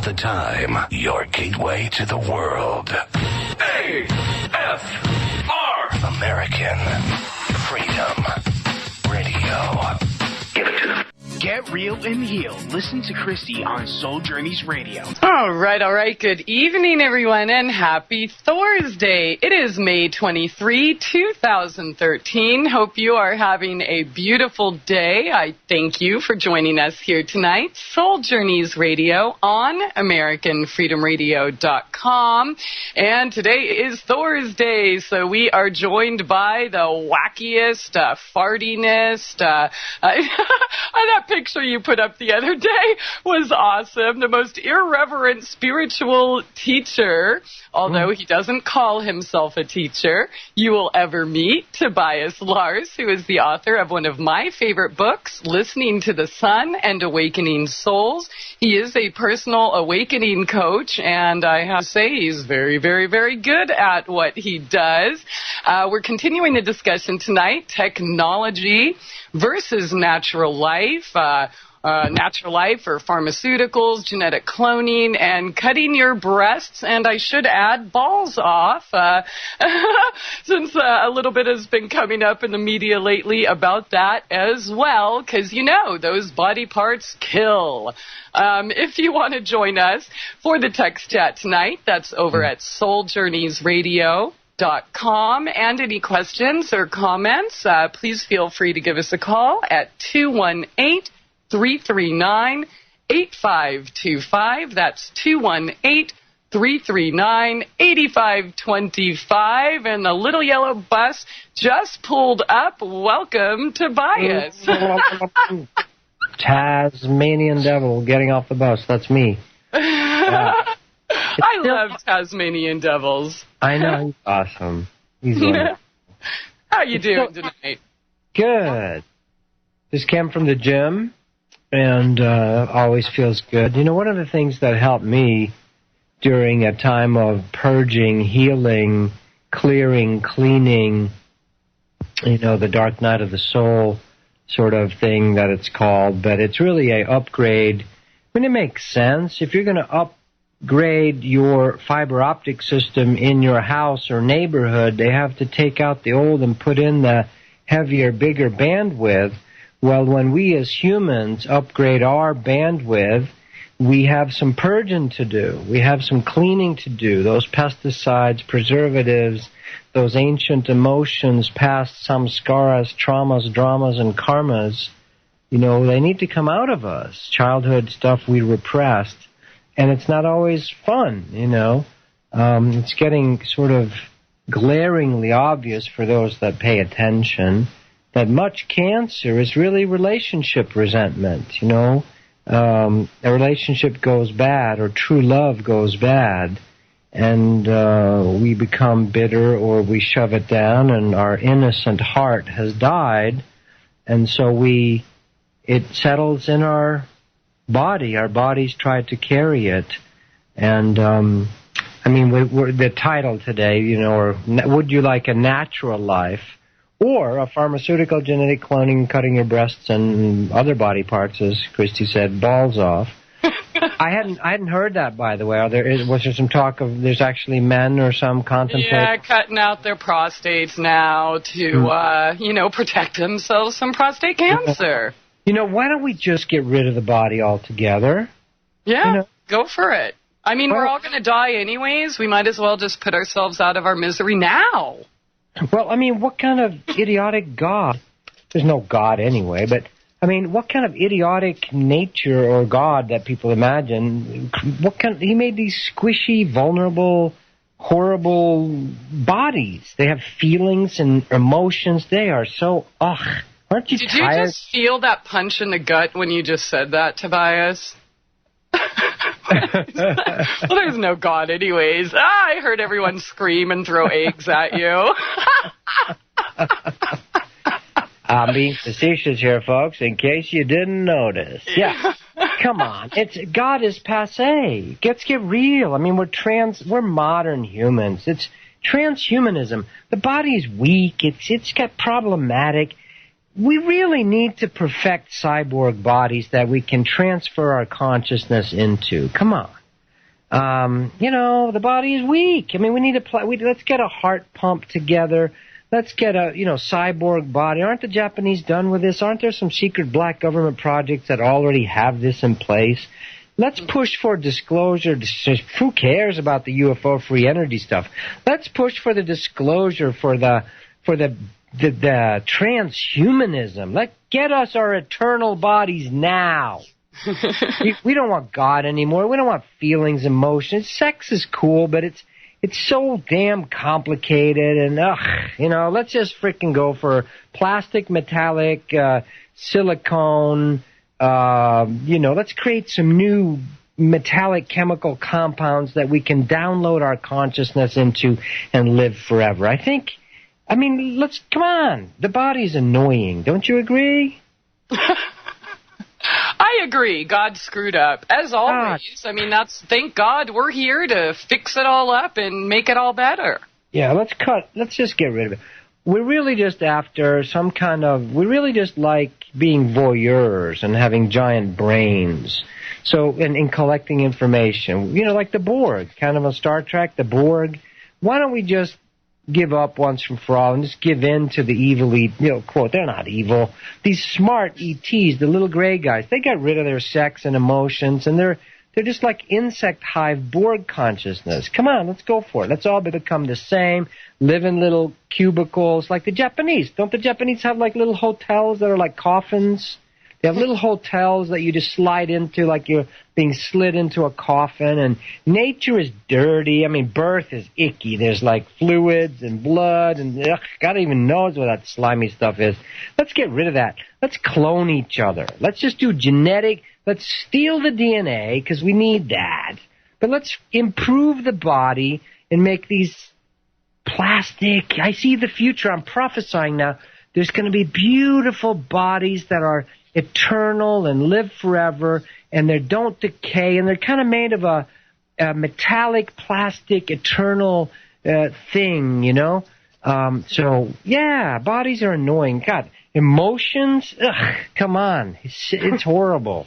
the time. Your gateway to the world. AFR. American Freedom Radio. Give it to them. Get real and heal. Listen to Christie on Soul Journeys Radio. All right. Good evening, everyone, and happy Thursday. It is May 23, 2013. Hope you are having a beautiful day. I thank you for joining us here tonight. Soul Journeys Radio on AmericanFreedomRadio.com. And today is Thursday, so we are joined by the wackiest, fartinest, that picture you put up the other day was awesome. The most irreverent spiritual teacher, although he doesn't call himself a teacher, you will ever meet. Tobias Lars, who is the author of one of my favorite books, Listening to the Sun and Awakening Souls. He is a personal awakening coach, and I have to say he's very, very, very good at what he does. We're continuing the discussion tonight, technology versus natural life. Natural life or pharmaceuticals, genetic cloning, and cutting your breasts, and I should add, balls off, since a little bit has been coming up in the media lately about that as well, because, you know, those body parts kill. If you want to join us for the text chat tonight, that's over at souljourneysradio.com. And any questions or comments, please feel free to give us a call at 218-339-8525. That's 218-339-8525. And the little yellow bus just pulled up. Welcome, Tobias. Tasmanian devil getting off the bus. That's me. I love Tasmanian devils. I know. He's awesome. He's wonderful. How you doing tonight? Good. Just came from the gym, and always feels good. You know, one of the things that helped me during a time of purging, healing, clearing, cleaning, you know, the dark night of the soul sort of thing that it's called, but it's really a upgrade. I mean, it makes sense. If you're going to upgrade your fiber optic system in your house or neighborhood, they have to take out the old and put in the heavier, bigger bandwidth. Well, when we as humans upgrade our bandwidth, we have some purging to do. We have some cleaning to do. Those pesticides, preservatives, those ancient emotions, past samskaras, traumas, dramas, and karmas, you know, they need to come out of us. Childhood stuff we repressed. And it's not always fun, you know. It's getting sort of glaringly obvious for those that pay attention that much cancer is really relationship resentment, you know. A relationship goes bad or true love goes bad, and we become bitter or we shove it down, and our innocent heart has died, and so it settles in our body. Our bodies try to carry it, and I mean, we're the title today, you know, or would you like a natural life? Or a pharmaceutical, genetic cloning, cutting your breasts and other body parts, as Christie said, balls off. I hadn't heard that, by the way. Was there some talk of there's actually men or some contemplating? Yeah, cutting out their prostates now to, you know, protect themselves from prostate cancer. You know, why don't we just get rid of the body altogether? Yeah, you know? Go for it. I mean, we're all going to die anyways. We might as well just put ourselves out of our misery now. Well, I mean, what kind of idiotic God? There's no God anyway, but, I mean, what kind of idiotic nature or God that people imagine? He made these squishy, vulnerable, horrible bodies. They have feelings and emotions. They are so, aren't you tired? Did you just feel that punch in the gut when you just said that, Tobias? Well, there's no God anyways. I heard everyone scream and throw eggs at you. I'm being facetious here, folks, in case you didn't notice. Yeah, come on. God is passé. Let's get real. I mean, we're modern humans. It's transhumanism. The body's weak. It's got problematic. We really need to perfect cyborg bodies that we can transfer our consciousness into. Come on. The body is weak. I mean, we need to let's get a heart pump together. Let's get a, cyborg body. Aren't the Japanese done with this? Aren't there some secret black government projects that already have this in place? Let's push for disclosure. Who cares about the UFO free energy stuff? Let's push for the disclosure for the transhumanism. Let's get us our eternal bodies now. we don't want God anymore. We don't want feelings, emotions. Sex is cool, but it's so damn complicated. And let's just freaking go for plastic, metallic, silicone. Let's create some new metallic chemical compounds that we can download our consciousness into and live forever. Come on. The body's annoying. Don't you agree? I agree. God screwed up, as always. Thank God we're here to fix it all up and make it all better. Yeah, let's just get rid of it. We're really just after we really just like being voyeurs and having giant brains. So, in collecting information, like the Borg, kind of a Star Trek, the Borg. Why don't we just give up once and for all and just give in to the evil, quote, they're not evil. These smart ETs, the little gray guys, they got rid of their sex and emotions, and they're just like insect hive Borg consciousness. Come on, let's go for it. Let's all become the same, live in little cubicles like the Japanese. Don't the Japanese have like little hotels that are like coffins? They have little hotels that you just slide into like you're being slid into a coffin, and nature is dirty. Birth is icky. There's like fluids and blood, and God even knows what that slimy stuff is. Let's get rid of that. Let's clone each other. Let's just do let's steal the DNA because we need that. But let's improve the body and make these plastic. I see the future. I'm prophesying now. There's going to be beautiful bodies that are eternal and live forever, and they don't decay, and they're kind of made of a metallic, plastic, eternal thing, So, yeah, bodies are annoying. God, emotions? Ugh, come on. It's horrible.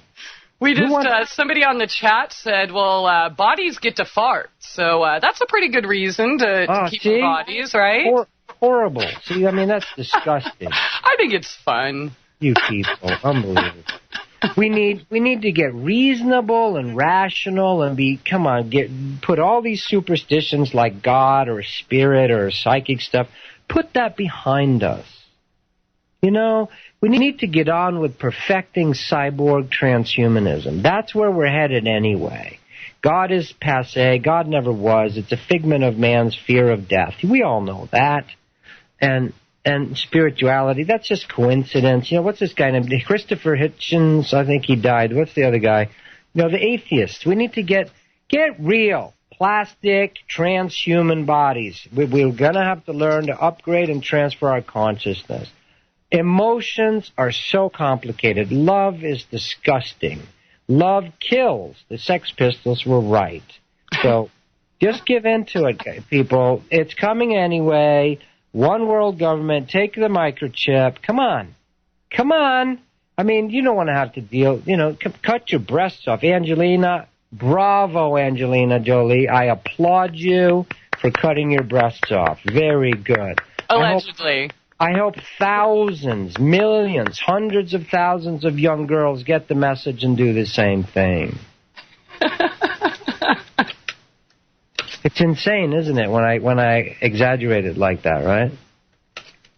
Somebody on the chat said, well, bodies get to fart, so that's a pretty good reason to keep the bodies, right? Horrible. See, that's disgusting. I think it's fun. You people, unbelievable. We need to get reasonable and rational and put all these superstitions like God or spirit or psychic stuff, put that behind us. We need to get on with perfecting cyborg transhumanism. That's where we're headed anyway. God is passé. God never was. It's a figment of man's fear of death. We all know that. And spirituality, that's just coincidence. What's this guy named? Christopher Hitchens, I think he died. What's the other guy? The atheists. We need to get real. Plastic, transhuman bodies. We're going to have to learn to upgrade and transfer our consciousness. Emotions are so complicated. Love is disgusting. Love kills. The Sex Pistols were right. So just give in to it, people. It's coming anyway. One world government, take the microchip. Come on. You don't want to have to deal, cut your breasts off. Angelina, bravo, Angelina Jolie. I applaud you for cutting your breasts off. Very good. Allegedly. I hope thousands, millions, hundreds of thousands of young girls get the message and do the same thing. It's insane, isn't it, when I exaggerate it like that, right?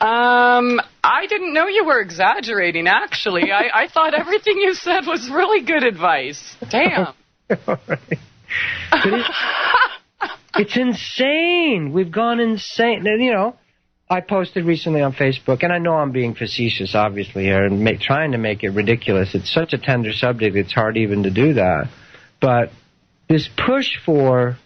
I didn't know you were exaggerating, actually. I thought everything you said was really good advice. Damn. It's insane. We've gone insane. I posted recently on Facebook, and I know I'm being facetious, obviously, here, and trying to make it ridiculous. It's such a tender subject, it's hard even to do that. But this push for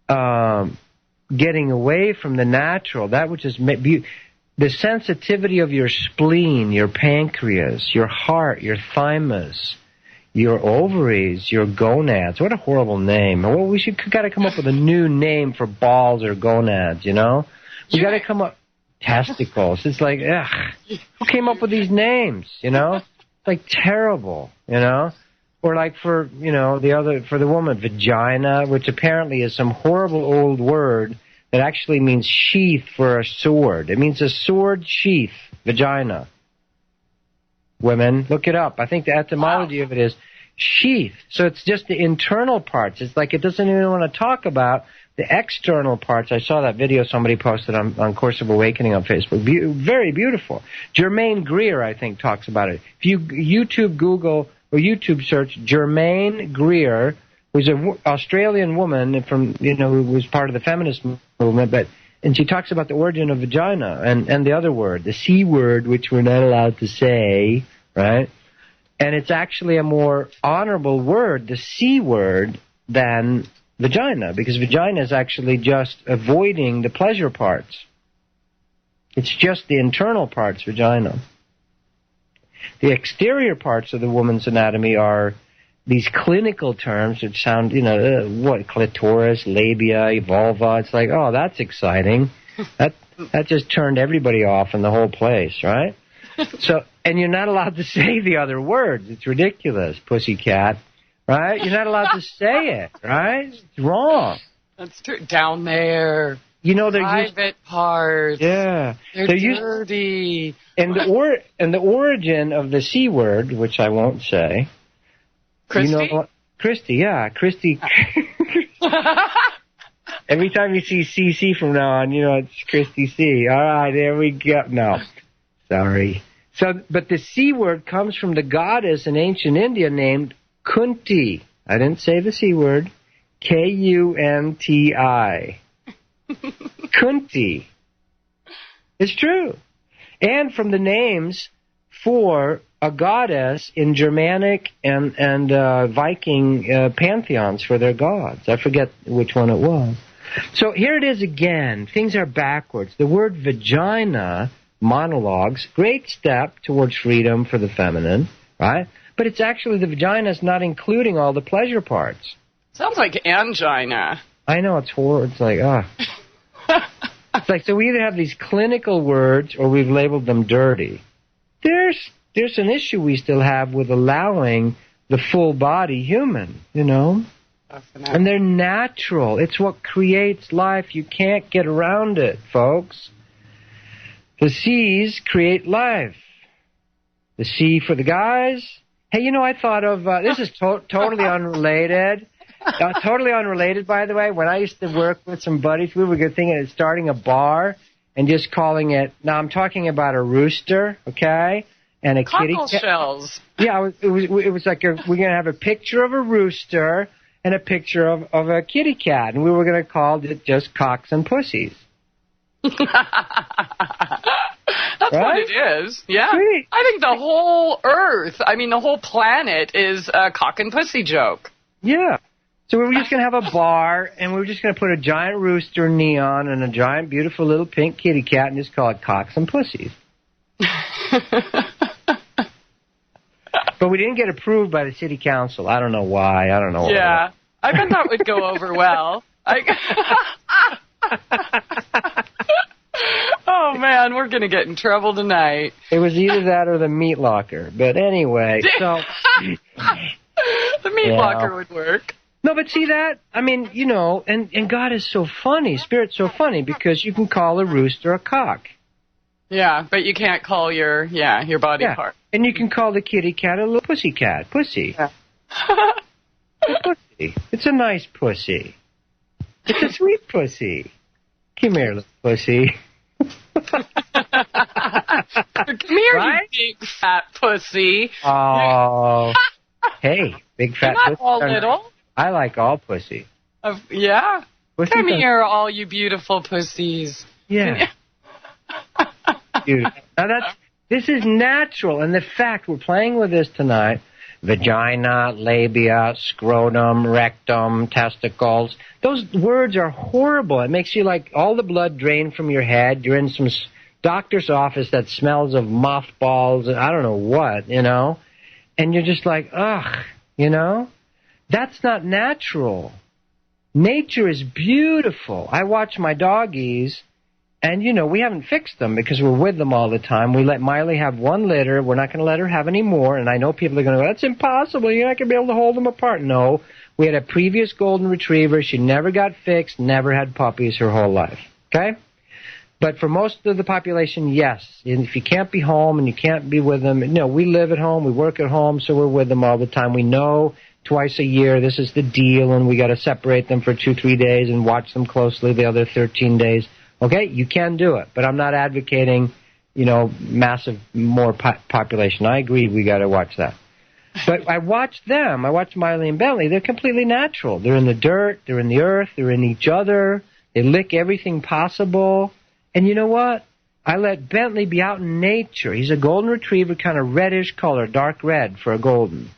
getting away from the natural, that which is the sensitivity of your spleen, your pancreas, your heart, your thymus, your ovaries, your gonads. What a horrible name. Well, we got to come up with a new name for balls or gonads, We got to come up testicles. It's like, ugh, who came up with these names, Like terrible, Or like for the woman, vagina, which apparently is some horrible old word that actually means sheath for a sword. It means a sword sheath, vagina. Women, look it up. I think the etymology of it is sheath. So it's just the internal parts. It's like it doesn't even want to talk about the external parts. I saw that video somebody posted on Course of Awakening on Facebook. Very beautiful. Germaine Greer, I think, talks about it. If you YouTube search Germaine Greer, who's an Australian woman from, who was part of the feminist movement, and she talks about the origin of vagina and the other word, the C word, which we're not allowed to say, right? And it's actually a more honorable word, the C word, than vagina, because vagina is actually just avoiding the pleasure parts. It's just the internal parts, vagina. The exterior parts of the woman's anatomy are these clinical terms which sound, clitoris, labia, vulva. It's like, oh, that's exciting. That just turned everybody off in the whole place, right? So, and you're not allowed to say the other words. It's ridiculous, pussycat, right? You're not allowed to say it, right? It's wrong. That's true. Down there. They're private parts. Yeah. They're dirty. And the origin of the C word, which I won't say. Christie? Christie, yeah. Christie. Every time you see CC from now on, it's Christie C. All right, there we go. No. Sorry. So, but the C word comes from the goddess in ancient India named Kunti. I didn't say the C word. Kunti. Kunti. It's true. And from the names for a goddess in Germanic and Viking pantheons for their gods. I forget which one it was. So here it is again. Things are backwards. The word vagina, monologues, great step towards freedom for the feminine, right? But it's actually the vagina is not including all the pleasure parts. Sounds like angina. I know, it's horrible. It's like, It's like, so we either have these clinical words or we've labeled them dirty. There's an issue we still have with allowing the full body human, Definitely. And they're natural. It's what creates life. You can't get around it, folks. The C's create life. The C for the guys. Hey, I thought of, this is totally unrelated. Totally unrelated, by the way. When I used to work with some buddies, we were thinking of starting a bar and just calling it, now I'm talking about a rooster, okay? And a kitty cat. Shells. Yeah, it was like we're going to have a picture of a rooster and a picture of a kitty cat. And we were going to call it just Cocks and Pussies. That's right? what it is. Yeah. Sweet. I think the whole earth, the whole planet is a cock and pussy joke. Yeah. So we were just going to have a bar, and we were just going to put a giant rooster neon and a giant, beautiful little pink kitty cat and just call it Cocks and Pussies. But we didn't get approved by the city council. I don't know why. I don't know why. Yeah. I bet that would go over well. Oh, man, we're going to get in trouble tonight. It was either that or the meat locker. But anyway, so... The meat locker would work. No, but see that? And God is so funny. Spirit's so funny because you can call a rooster a cock. Yeah, but you can't call your body part. And you can call the kitty cat a little pussy cat. Pussy. Yeah. Pussy. It's a nice pussy. It's a sweet pussy. Come here, little pussy. Come here, right? you big fat pussy. Oh. Hey, big fat You're not pussy. all little. I like all pussy. Yeah. Pussy Come here, all you beautiful pussies. Yeah. Dude. Now this is natural, and the fact we're playing with this tonight, vagina, labia, scrotum, rectum, testicles, those words are horrible. It makes you like all the blood drained from your head. You're in some doctor's office that smells of mothballs and I don't know what, and you're just like, ugh, that's not natural. Nature is beautiful. I watch my doggies And, we haven't fixed them because we're with them all the time. We let Miley have one litter. We're not going to let her have any more. And I know people are going to go, that's impossible. You're not going to be able to hold them apart. No. We had a previous golden retriever. She never got fixed, never had puppies her whole life. Okay? But for most of the population, yes. And if you can't be home and you can't be with them, we live at home, we work at home, so we're with them all the time. We know twice a year this is the deal, and we got to separate them for 2-3 days and watch them closely the other 13 days. Okay, you can do it, but I'm not advocating, massive more population. I agree we got to watch that. But I watch them. I watch Miley and Bentley. They're completely natural. They're in the dirt. They're in the earth. They're in each other. They lick everything possible. And you know what? I let Bentley be out in nature. He's a golden retriever, kind of reddish color, dark red for a golden.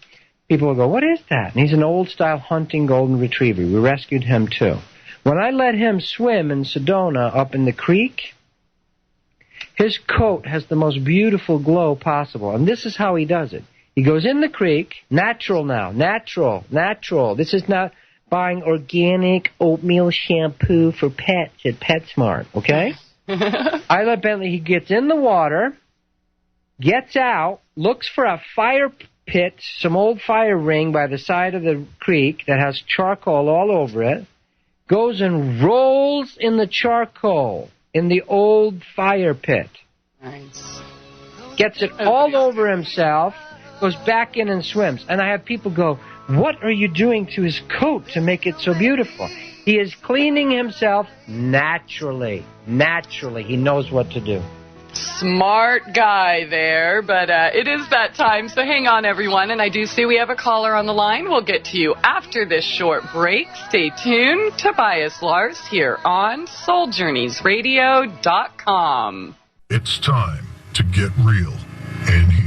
People will go, what is that? And he's an old-style hunting golden retriever. We rescued him, too. When I let him swim in Sedona up in the creek, his coat has the most beautiful glow possible. And this is how he does it. He goes in the creek, natural now, natural. This is not buying organic oatmeal shampoo for pets at PetSmart, okay? I let Bentley, he gets in the water, gets out, looks for a fire pit, some old fire ring by the side of the creek that has charcoal all over it, goes and rolls in the charcoal in the old fire pit. Nice. Gets it all over himself, goes back in and swims. And I have people go, what are you doing to his coat to make it so beautiful? He is cleaning himself naturally. Naturally. He knows what to do. Smart guy there, but it is that time, so hang on, everyone. And I do see we have a caller on the line. We'll get to you after this short break. Stay tuned. Tobias Lars here on SoulJourneysRadio.com. It's time to get real and heal.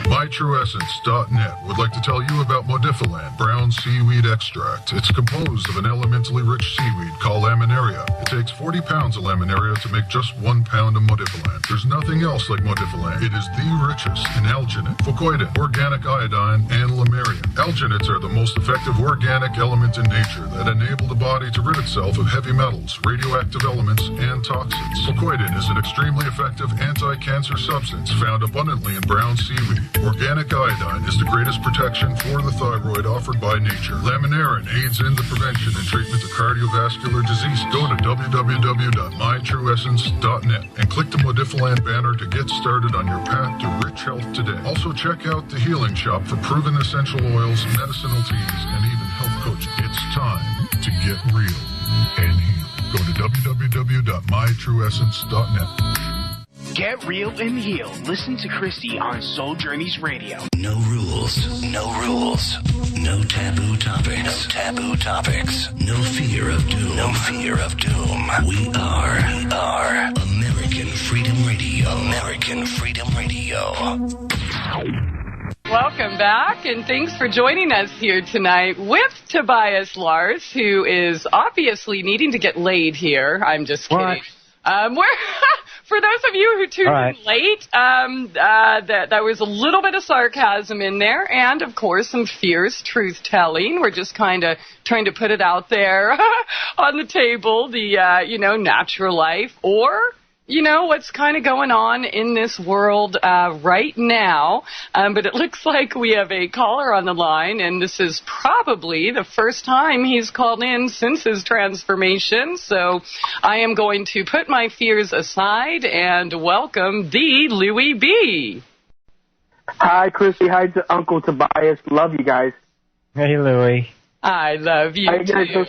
MyTrueEssence.net would like to tell you about Modifiland brown seaweed extract. It's composed of an elementally rich seaweed called laminaria. It takes 40 pounds of laminaria to make just 1 pound of Modifiland. There's nothing else like Modifiland. It is the richest in alginate, fucoidin, organic iodine, and lamarium. Alginates are the most effective organic element in nature that enable the body to rid itself of heavy metals, radioactive elements, and toxins. Fucoidin is an extremely effective anti-cancer substance found abundantly in brown seaweed. Organic iodine is the greatest protection for the thyroid offered by nature. Laminarin aids in the prevention and treatment of cardiovascular disease. Go to www.mytrueessence.net and click the Modifiland banner to get started on your path to rich health today. Also check out the Healing Shop for proven essential oils, medicinal teas, and even health coaching. It's time to get real and heal. Go to www.mytrueessence.net. Get real and heal. Listen to Christie on Soul Journeys Radio. No rules. No rules. No taboo topics. No taboo topics. No fear of doom. No fear of doom. We are American Freedom Radio. American Freedom Radio. Welcome back, and thanks for joining us here tonight with Tobias Lars, who is obviously needing to get laid here. I'm just kidding. For those of you who tuned in late, there was a little bit of sarcasm in there, and, of course, some fierce truth-telling. We're just kind of trying to put it out there on the table, the, natural life, or, what's kind of going on in this world right now. But it looks like we have a caller on the line, and this is probably the first time he's called in since his transformation. So I am going to put my fears aside and welcome the Louie B. Hi, Christy. Hi, Uncle Tobias. Love you guys. Hey, Louie. I love you, too.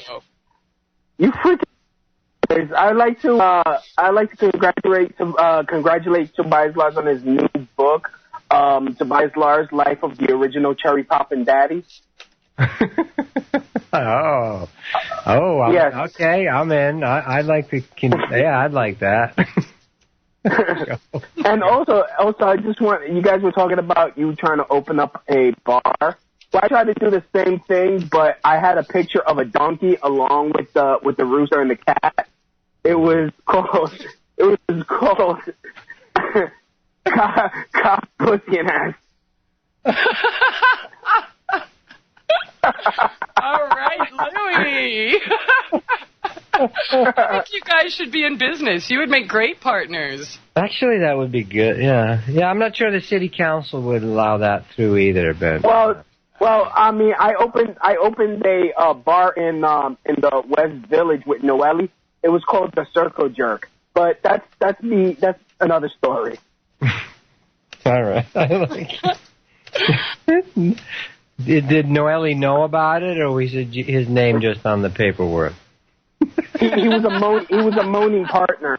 You freaking... I'd like to congratulate Tobias Lars on his new book, Tobias Lars, Life of the Original Cherry Poppin' Daddy. Yes. Okay, I'm in. I'd like that. And also, I just want, you guys were talking about you trying to open up a bar. Well, I tried to do the same thing, but I had a picture of a donkey along with the rooster and the cat. It was called Cop, Pussy, and Ass. All right, Louie. I think you guys should be in business. You would make great partners. Actually, that would be good. Yeah. I'm not sure the city council would allow that through either, but. Well, I mean, I opened a bar in the West Village with Noelle. It was called the Circle Jerk, but that's another story. All right. Did Noelle know about it, or was his name just on the paperwork? He was a moaning partner.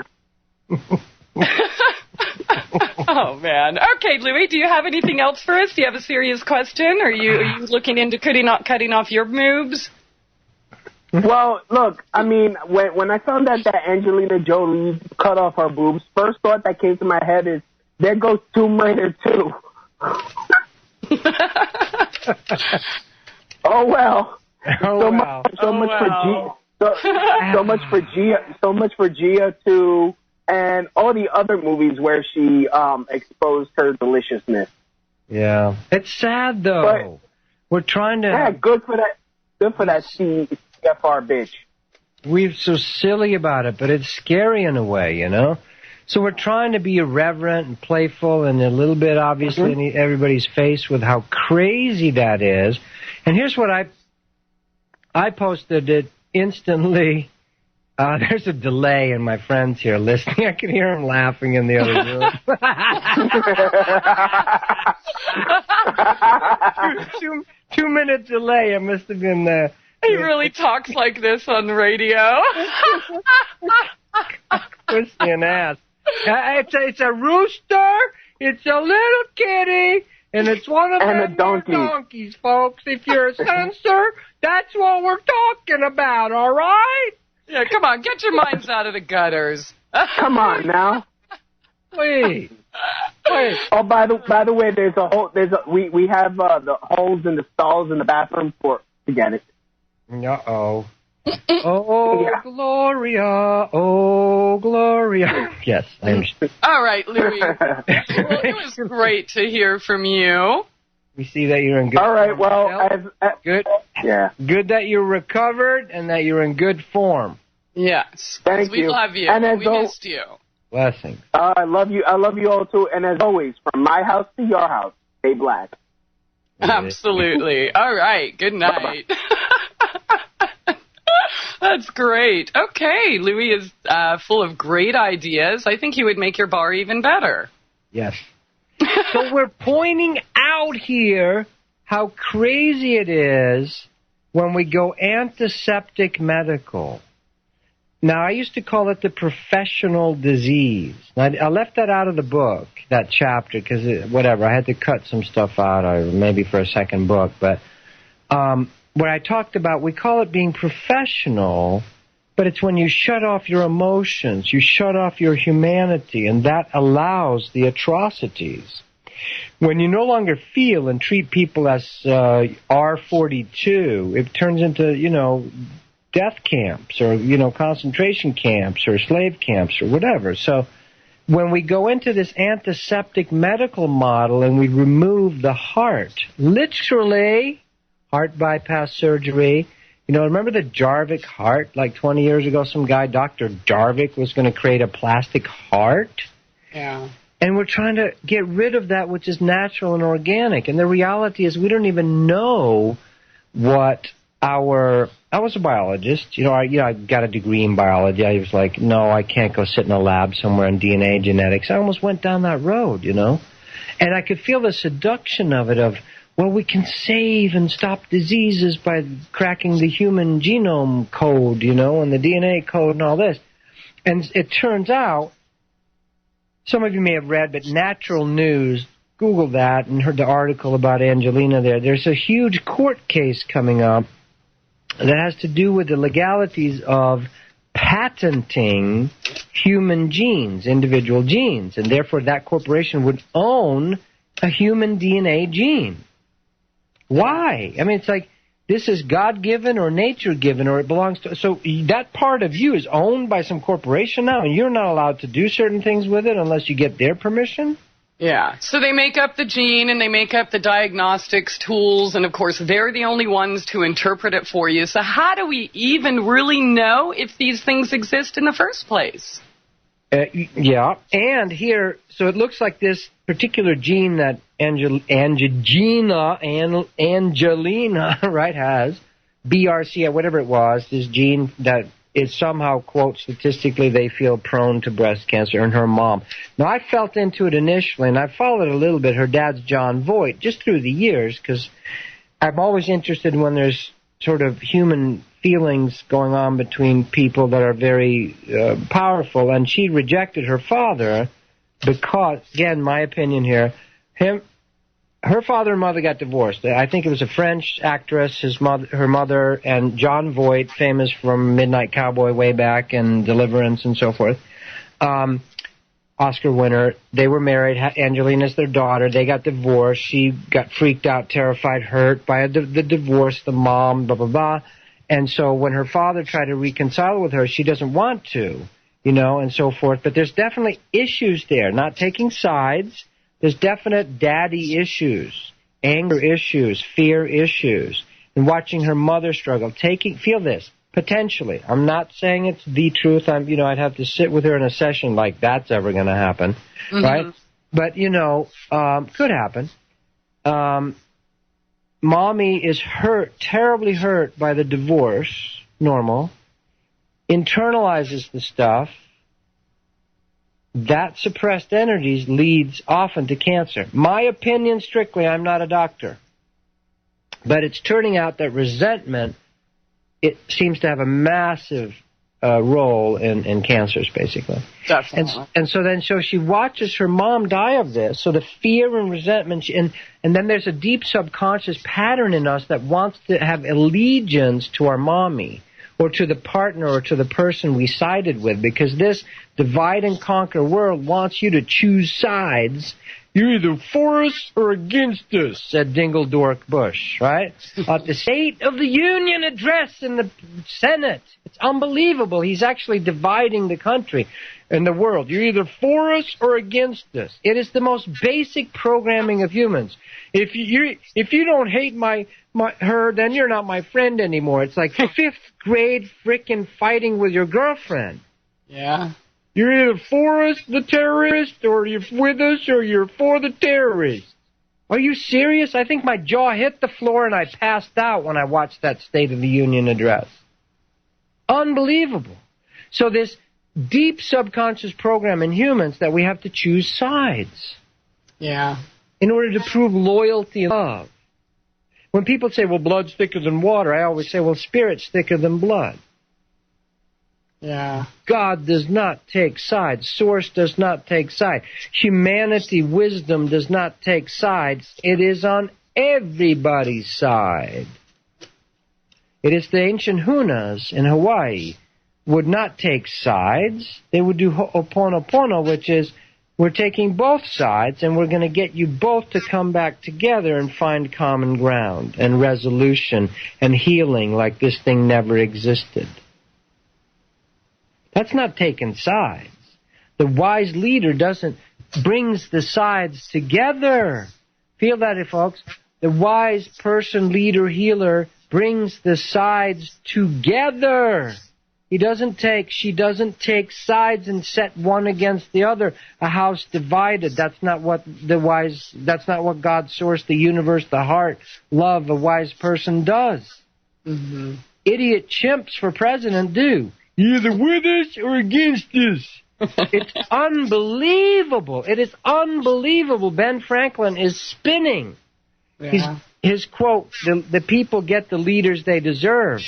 Oh, man. Okay, Louis, do you have anything else for us? Do you have a serious question? Are you looking into cutting off your moves? Well, look, I mean, when I found out that Angelina Jolie cut off her boobs, first thought that came to my head is, there goes Tomb Raider 2. Oh, well. So much for Gia 2. And all the other movies where she exposed her deliciousness. Yeah. It's sad, though. But, we're trying to... Yeah, good for that CFR bitch. We're so silly about it, but it's scary in a way, you know? So we're trying to be irreverent and playful and a little bit, obviously, in everybody's face with how crazy that is. And here's what I posted it instantly... there's a delay in my friends here listening. I can hear them laughing in the other room. 2 minute delay. I must have been there. He really talks like this on the radio. Christie an ass. It's a rooster. It's a little kitty. And it's one of them donkeys, folks. If you're a censor, that's what we're talking about, all right? Yeah, come on, get your minds out of the gutters. Come on now. Wait. Oh, by the way, we have the holes in the stalls in the bathroom for forget it. Uh-oh. Oh, yeah. Gloria, oh, Gloria. Yes, I understand. All right, Louis. Well, it was great to hear from you. We see that you're in good form. All right, well, good. Yeah. Good that you're recovered and that you're in good form. Yes. Thank you. We love you. And we missed you. Blessings. I love you. I love you all, too. And as always, from my house to your house, stay black. Absolutely. All right. Good night. That's great. Okay. Louis is full of great ideas. I think he would make your bar even better. Yes. So we're pointing out here how crazy it is when we go antiseptic medical. Now, I used to call it the professional disease. I left that out of the book, that chapter, because whatever, I had to cut some stuff out, or maybe for a second book. But what I talked about, we call it being professional, but it's when you shut off your emotions, you shut off your humanity, and that allows the atrocities. When you no longer feel and treat people as R42, it turns into, death camps or, concentration camps or slave camps or whatever. So when we go into this antiseptic medical model and we remove the heart, literally heart bypass surgery, remember the Jarvik heart? Like 20 years ago, some guy, Dr. Jarvik, was going to create a plastic heart. Yeah. And we're trying to get rid of that which is natural and organic. And the reality is we don't even know what I was a biologist. I got a degree in biology. I was like, no, I can't go sit in a lab somewhere in DNA genetics. I almost went down that road, And I could feel the seduction of it we can save and stop diseases by cracking the human genome code, and the DNA code and all this. And it turns out, some of you may have read, but Natural News, Google that and heard the article about Angelina there. There's a huge court case coming up that has to do with the legalities of patenting human genes, individual genes, and therefore that corporation would own a human DNA gene. Why? I mean, it's like this is God-given or nature-given, or it belongs to... So that part of you is owned by some corporation now, and you're not allowed to do certain things with it unless you get their permission? Yeah. So they make up the gene and they make up the diagnostics tools, and of course they're the only ones to interpret it for you. So how do we even really know if these things exist in the first place? Yeah, and here, so it looks like this particular gene that Angelina, right, has, BRCA, whatever it was, this gene that is somehow, quote, statistically they feel prone to breast cancer, and her mom. Now, I felt into it initially, and I followed a little bit. Her dad's John Voight, just through the years, because I'm always interested when there's sort of human feelings going on between people that are very powerful, and she rejected her father because, again, my opinion here, her father and mother got divorced. I think it was a French actress, her mother, and John Voight, famous from Midnight Cowboy way back and Deliverance and so forth, Oscar winner. They were married. Angelina's their daughter. They got divorced. She got freaked out, terrified, hurt by the divorce, the mom, blah, blah, blah. And so when her father tried to reconcile with her, she doesn't want to, and so forth. But there's definitely issues there, not taking sides. There's definite daddy issues, anger issues, fear issues, and watching her mother struggle. Feel this, potentially. I'm not saying it's the truth. I'd have to sit with her in a session like that's ever going to happen, right? But, could happen. Mommy is hurt, terribly hurt by the divorce, normal, internalizes the stuff. That suppressed energies leads often to cancer. My opinion, strictly, I'm not a doctor. But it's turning out that resentment, it seems to have a massive role in cancers, basically. Definitely. And so she watches her mom die of this. So the fear and resentment, and then there's a deep subconscious pattern in us that wants to have allegiance to our mommy, or to the partner, or to the person we sided with, because this divide and conquer world wants you to choose sides. You're either for us or against us, said Dingle Dork Bush, right? At the State of the Union address in the Senate. It's unbelievable. He's actually dividing the country and the world. You're either for us or against us. It is the most basic programming of humans. If you don't hate her, then you're not my friend anymore. It's like 5th grade frickin' fighting with your girlfriend. Yeah. You're either for us, the terrorists, or you're with us, or you're for the terrorists. Are you serious? I think my jaw hit the floor and I passed out when I watched that State of the Union address. Unbelievable. So this deep subconscious program in humans that we have to choose sides. Yeah. In order to prove loyalty and love. When people say, well, blood's thicker than water, I always say, well, spirit's thicker than blood. Yeah. God does not take sides. Source does not take sides. Humanity, wisdom does not take sides. It is on everybody's side. It is the ancient Hunas in Hawaii would not take sides. They would do ho'oponopono, which is we're taking both sides and we're going to get you both to come back together and find common ground and resolution and healing like this thing never existed. That's not taking sides. The wise leader brings the sides together. Feel that, folks? The wise person, leader, healer brings the sides together. She doesn't take sides and set one against the other. A house divided. That's not what God, source, the universe, the heart, love, a wise person does. Mm-hmm. Idiot chimps for president do. You're either with us or against us. It's unbelievable. It is unbelievable. Ben Franklin is spinning. Yeah. His quote, the people get the leaders they deserve.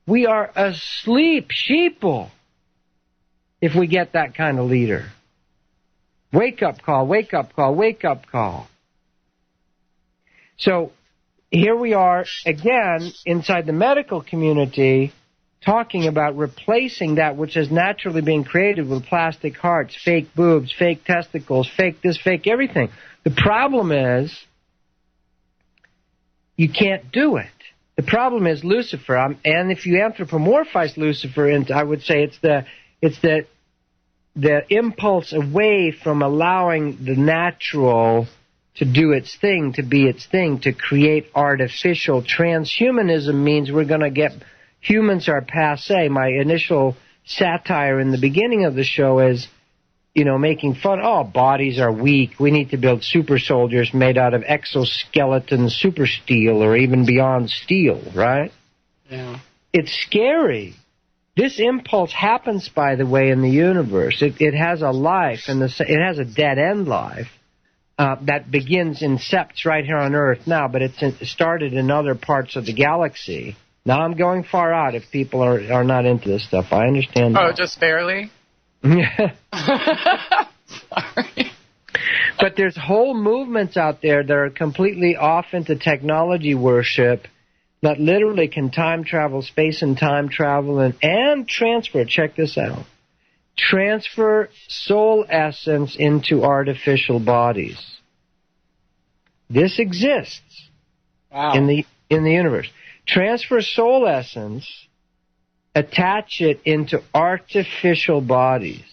We are asleep, sheeple, if we get that kind of leader. Wake up call, wake up call, wake up call. So here we are again inside the medical community talking about replacing that which has naturally been created with plastic hearts, fake boobs, fake testicles, fake this, fake everything. The problem is you can't do it. The problem is Lucifer, and if you anthropomorphize Lucifer, I would say it's the the impulse away from allowing the natural to do its thing, to be its thing, to create artificial. Transhumanism means we're going to get, humans are passé. My initial satire in the beginning of the show is, making fun, bodies are weak, we need to build super soldiers made out of exoskeleton super steel or even beyond steel, right? Yeah. It's scary. This impulse happens, by the way, in the universe. It has a life, and it has a dead-end life that begins in septs right here on Earth now, but it started in other parts of the galaxy. Now, I'm going far out if people are not into this stuff. I understand that. Oh, just barely? Sorry. But there's whole movements out there that are completely off into technology worship that literally can time travel, space and time travel, and transfer. Check this out. Transfer soul essence into artificial bodies. This exists in the universe. Transfer soul essence, attach it into artificial bodies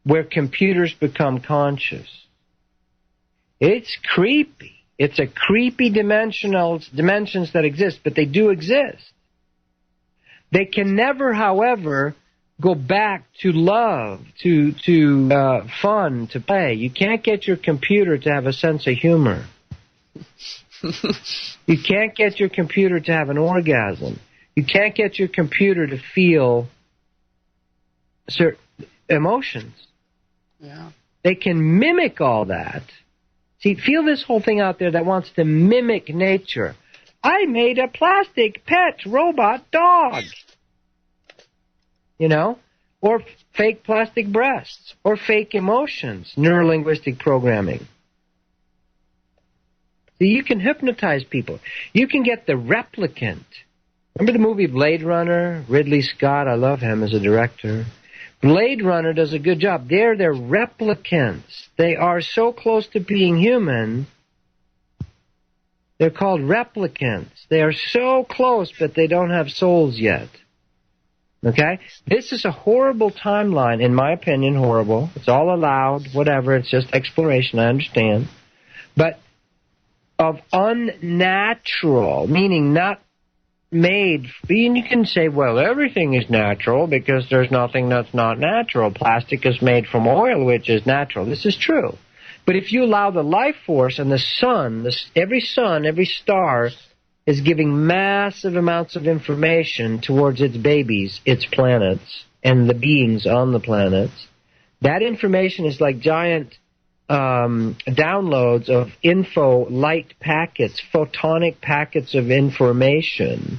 where computers become conscious. It's creepy. It's a creepy dimensions that exist, but they do exist. They can never, however, go back to love, to fun, to play. You can't get your computer to have a sense of humor. You can't get your computer to have an orgasm. You can't get your computer to feel certain emotions. Yeah. They can mimic all that. See, feel this whole thing out there that wants to mimic nature. I made a plastic pet robot dog. Or fake plastic breasts, or fake emotions, neurolinguistic programming. See, you can hypnotize people. You can get the replicant. Remember the movie Blade Runner? Ridley Scott, I love him as a director. Blade Runner does a good job. They're replicants. They are so close to being human. They're called replicants. They are so close, but they don't have souls yet. Okay? This is a horrible timeline, in my opinion, horrible. It's all allowed, whatever. It's just exploration, I understand. But of unnatural, meaning not made, and you can say, well, everything is natural because there's nothing that's not natural. Plastic is made from oil, which is natural. This is true. But if you allow the life force and the sun, every star is giving massive amounts of information towards its babies, its planets, and the beings on the planets, that information is like giant downloads of light packets, photonic packets of information.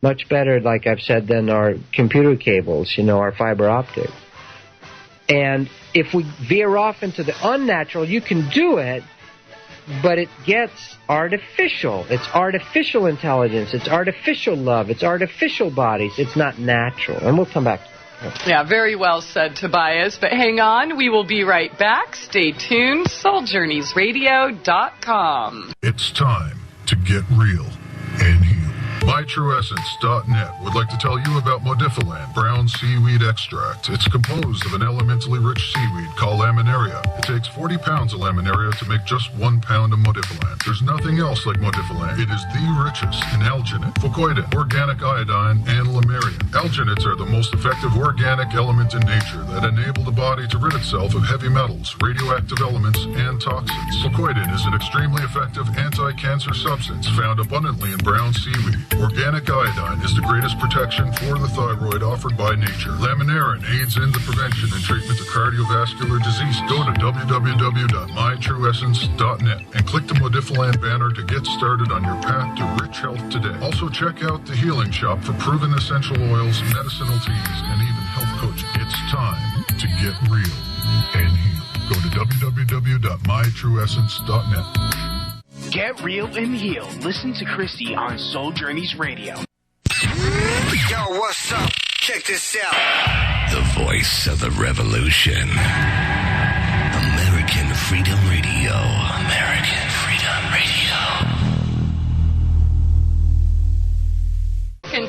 Much better, like I've said, than our computer cables, our fiber optics. And if we veer off into the unnatural, you can do it, but it gets artificial. It's artificial intelligence. It's artificial love. It's artificial bodies. It's not natural. And we'll come back to that. Yeah, very well said, Tobias. But hang on, we will be right back. Stay tuned. SoulJourneysRadio.com. It's time to get real and heal. MyTrueEssence.net would like to tell you about Modifiland brown seaweed extract. It's composed of an elementally rich seaweed called laminaria. It takes 40 pounds of laminaria to make just 1 pound of Modifiland. There's nothing else like Modifiland. It is the richest in alginate, fucoidin, organic iodine, and lamarian. Alginates are the most effective organic element in nature that enable the body to rid itself of heavy metals, radioactive elements, and toxins. Fucoidin is an extremely effective anti-cancer substance found abundantly in brown seaweed. Organic iodine is the greatest protection for the thyroid offered by nature. Laminarin aids in the prevention and treatment of cardiovascular disease. Go to www.mytrueessence.net and click the Modifiland banner to get started on your path to rich health today. Also check out the Healing Shop for proven essential oils, medicinal teas, and even health coaching. It's time to get real and heal. Go to www.mytrueessence.net. Get real and heal. Listen to Christie on Soul Journeys Radio. Yo, what's up? Check this out. The voice of the revolution. American Freedom Radio. American Freedom Radio.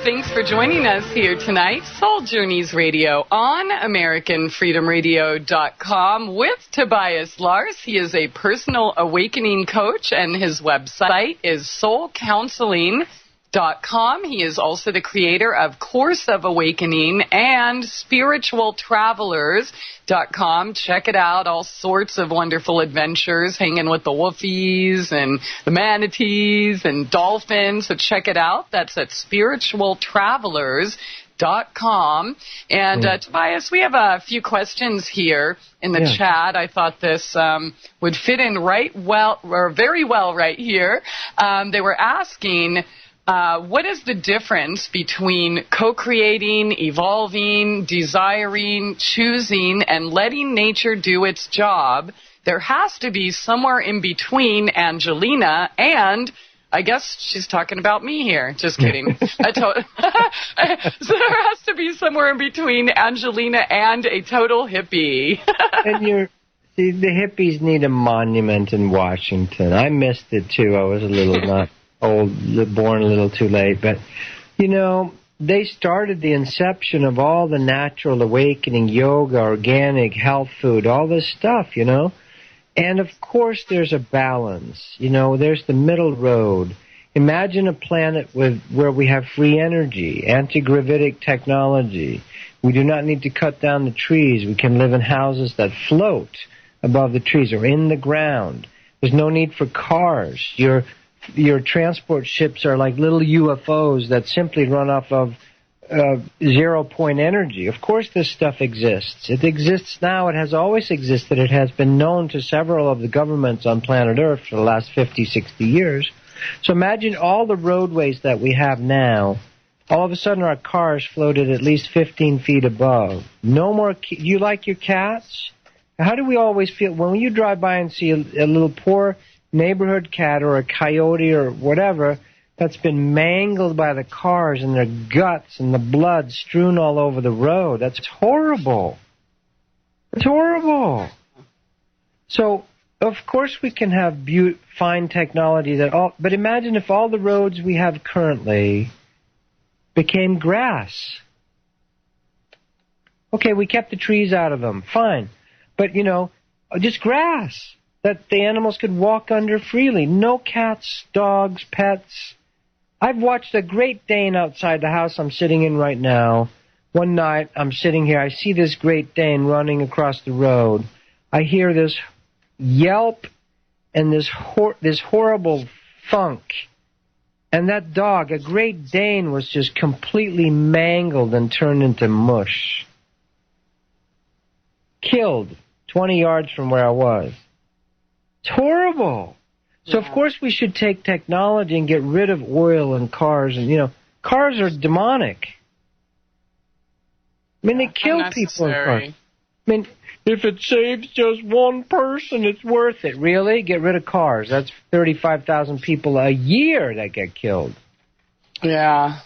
thanks for joining us here tonight. Soul Journeys Radio on AmericanFreedomRadio.com with Tobias Lars. He is a personal awakening coach, and his website is soulcounseling.com. He is also the creator of Course of Awakening and spiritualtravelers.com. Check it out. All sorts of wonderful adventures, hanging with the woofies and the manatees and dolphins. So check it out. That's at spiritualtravelers.com. And Tobias, we have a few questions here in the chat. I thought this would fit in very well right here. They were asking, what is the difference between co-creating, evolving, desiring, choosing, and letting nature do its job? There has to be somewhere in between Angelina and, I guess she's talking about me here. Just kidding. So there has to be somewhere in between Angelina and a total hippie. And see, the hippies need a monument in Washington. I missed it, too. I was a little not old, born a little too late. But, they started the inception of all the natural awakening, yoga, organic, health food, all this stuff, And, of course, there's a balance. There's the middle road. Imagine a planet where we have free energy, anti-gravitic technology. We do not need to cut down the trees. We can live in houses that float above the trees or in the ground. There's no need for cars. Your transport ships are like little UFOs that simply run off of zero-point energy. Of course this stuff exists. It exists now. It has always existed. It has been known to several of the governments on planet Earth for the last 50, 60 years. So imagine all the roadways that we have now. All of a sudden our cars floated at least 15 feet above. No more. You like your cats? How do we always feel when you drive by and see a little poor neighborhood cat or a coyote or whatever that's been mangled by the cars and their guts and the blood strewn all over the road? That's horrible. It's horrible. So, of course we can have fine technology but imagine if all the roads we have currently became grass. Okay, we kept the trees out of them. Fine. But, just grass that the animals could walk under freely. No cats, dogs, pets. I've watched a Great Dane outside the house I'm sitting in right now. One night, I'm sitting here. I see this Great Dane running across the road. I hear this yelp and this horrible thunk. And that dog, a Great Dane, was just completely mangled and turned into mush. Killed 20 yards from where I was. It's horrible. So, of course, we should take technology and get rid of oil and cars. And, cars are demonic. I mean, they kill people in cars. I mean, if it saves just one person, it's worth it. Really? Get rid of cars. That's 35,000 people a year that get killed. Yeah.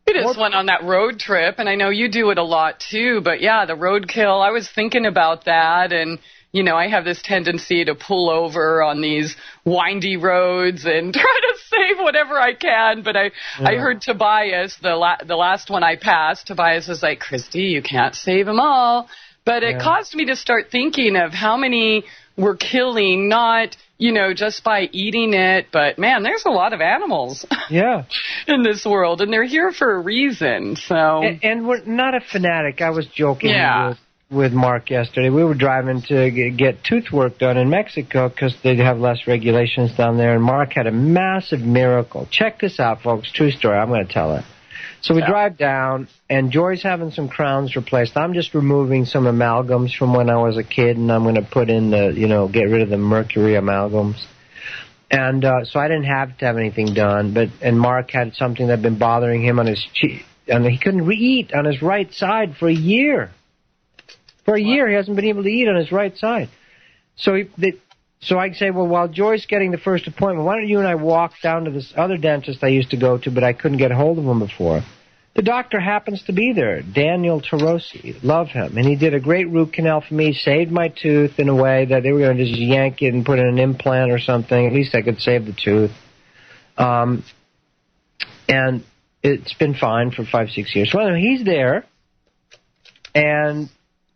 We just went on that road trip, and I know you do it a lot, too. But, yeah, the roadkill, I was thinking about that, and I have this tendency to pull over on these windy roads and try to save whatever I can. But I heard Tobias, the last one I passed, Tobias was like, Christie, you can't save them all. But it caused me to start thinking of how many we're killing, not, just by eating it. But, man, there's a lot of animals in this world, and they're here for a reason. So And we're not a fanatic. I was joking with Mark yesterday. We were driving to get tooth work done in Mexico because they have less regulations down there, and Mark had a massive miracle. Check this out, folks. True story. I'm going to tell it. So we drive down, and Joy's having some crowns replaced. I'm just removing some amalgams from when I was a kid, and I'm going to put in get rid of the mercury amalgams. And so I didn't have to have anything done, and Mark had something that had been bothering him on his cheek, and he couldn't eat on his right side for a year. For a year, he hasn't been able to eat on his right side. So I say, well, while Joy's getting the first appointment, why don't you and I walk down to this other dentist I used to go to, but I couldn't get a hold of him before. The doctor happens to be there, Daniel Tarosi. Love him. And he did a great root canal for me, saved my tooth in a way that they were going to just yank it and put in an implant or something. At least I could save the tooth. And it's been fine for 5-6 years. Well, he's there, and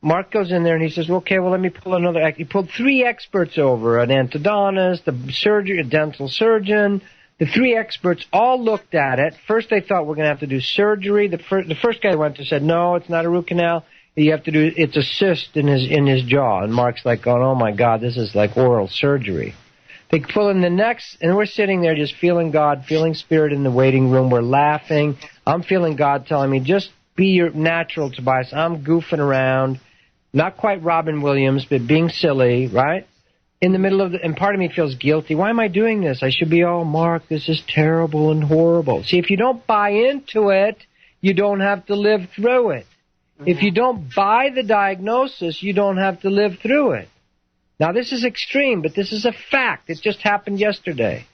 Mark goes in there and he says, okay, well, let me pull another. He pulled 3 experts over, an endodontist, a dental surgeon. The 3 experts all looked at it. First, they thought we're going to have to do surgery. The first guy went to said, no, it's not a root canal. You have to do, it's a cyst in his jaw. And Mark's like, going, oh my God, this is like oral surgery. They pull in the next, and we're sitting there just feeling God, feeling Spirit in the waiting room. We're laughing. I'm feeling God telling me, just be your natural, Tobias. I'm goofing around. Not quite Robin Williams, but being silly, right? In the middle of and part of me feels guilty. Why am I doing this? I should be, oh, Mark, this is terrible and horrible. See, if you don't buy into it, you don't have to live through it. If you don't buy the diagnosis, you don't have to live through it. Now, this is extreme, but this is a fact. It just happened yesterday.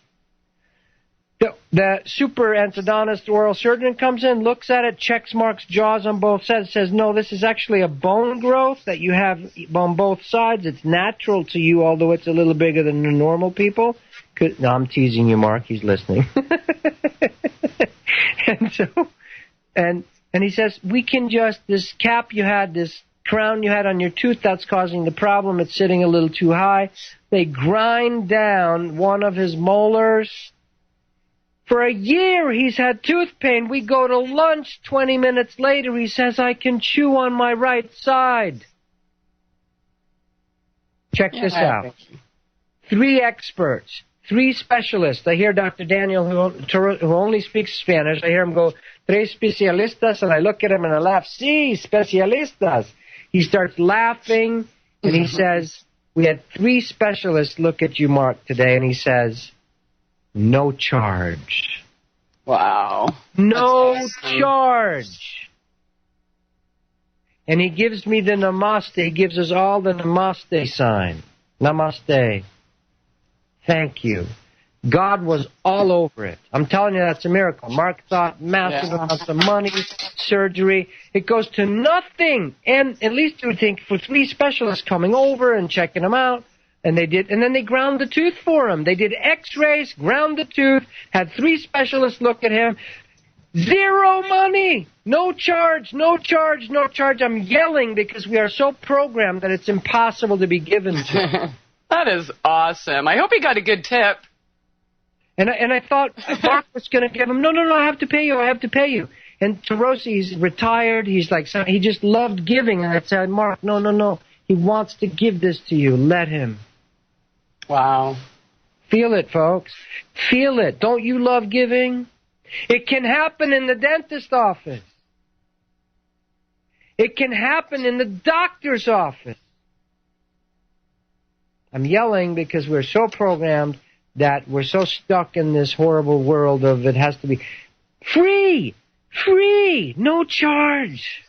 The super endodontist oral surgeon comes in, looks at it, checks Mark's jaws on both sides, says, no, this is actually a bone growth that you have on both sides. It's natural to you, although it's a little bigger than the normal people. No, I'm teasing you, Mark. He's listening. And he says, we can just, this cap you had, this crown you had on your tooth, that's causing the problem. It's sitting a little too high. They grind down one of his molars. For a year, he's had tooth pain. We go to lunch 20 minutes later. He says, I can chew on my right side. Check this out. 3 experts. 3 specialists. I hear Dr. Daniel, who only speaks Spanish, I hear him go, 3 especialistas, and I look at him and I laugh, sí, especialistas. He starts laughing, and he says, we had 3 specialists look at you, Mark, today, and he says, no charge. Wow. No charge. And he gives me the namaste. He gives us all the namaste sign. Namaste. Thank you. God was all over it. I'm telling you, that's a miracle. Mark thought massive amounts of money, surgery. It goes to nothing. And at least you would think for 3 specialists coming over and checking him out. And they did. And then they ground the tooth for him. They did x-rays, ground the tooth, had 3 specialists look at him. 0 money. No charge, no charge, no charge. I'm yelling because we are so programmed that it's impossible to be given to. That is awesome. I hope he got a good tip. And I thought Mark was going to give him, no, I have to pay you, I have to pay you. And Tarosi, he's retired, he's like, he just loved giving. And I said, Mark, no, he wants to give this to you, let him. Wow. Feel it, folks. Feel it. Don't you love giving? It can happen in the dentist office. It can happen in the doctor's office. I'm yelling because we're so programmed that we're so stuck in this horrible world of it has to be free, no charge.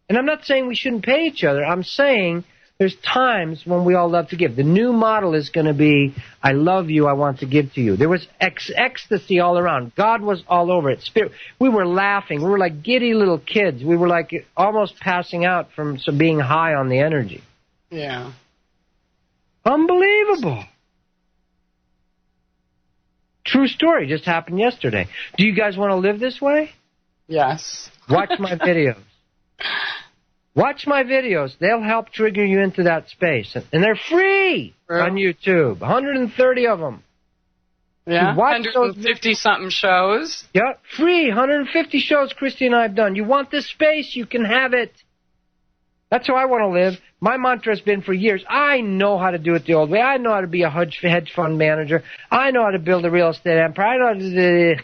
And I'm not saying we shouldn't pay each other. I'm saying there's times when we all love to give. The new model is going to be, I love you, I want to give to you. There was ecstasy all around. God was all over it. Spirit. We were laughing. We were like giddy little kids. We were like almost passing out from being high on the energy. Yeah. Unbelievable. True story. Just happened yesterday. Do you guys want to live this way? Yes. Watch my videos. Watch my videos. They'll help trigger you into that space. And they're free on YouTube. 130 of them. Yeah, 150-something shows. Yeah, free. 150 shows Christie and I have done. You want this space? You can have it. That's how I want to live. My mantra has been for years, I know how to do it the old way. I know how to be a hedge fund manager. I know how to build a real estate empire. I know how to...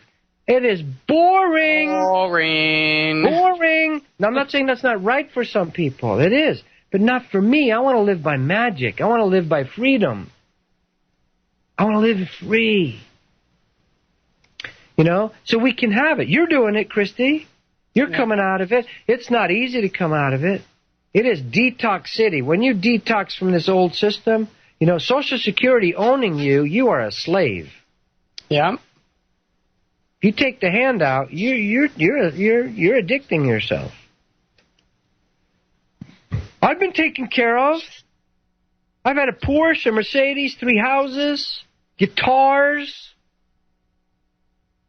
It is boring. Boring. Now, I'm not saying that's not right for some people. It is. But not for me. I want to live by magic. I want to live by freedom. I want to live free. You know? So we can have it. You're doing it, Christie. You're coming out of it. It's not easy to come out of it. It is detox city. When you detox from this old system, you know, Social Security owning you, you are a slave. Yeah. If you take the handout, you're addicting yourself. I've been taken care of. I've had a Porsche, a Mercedes, 3 houses, guitars.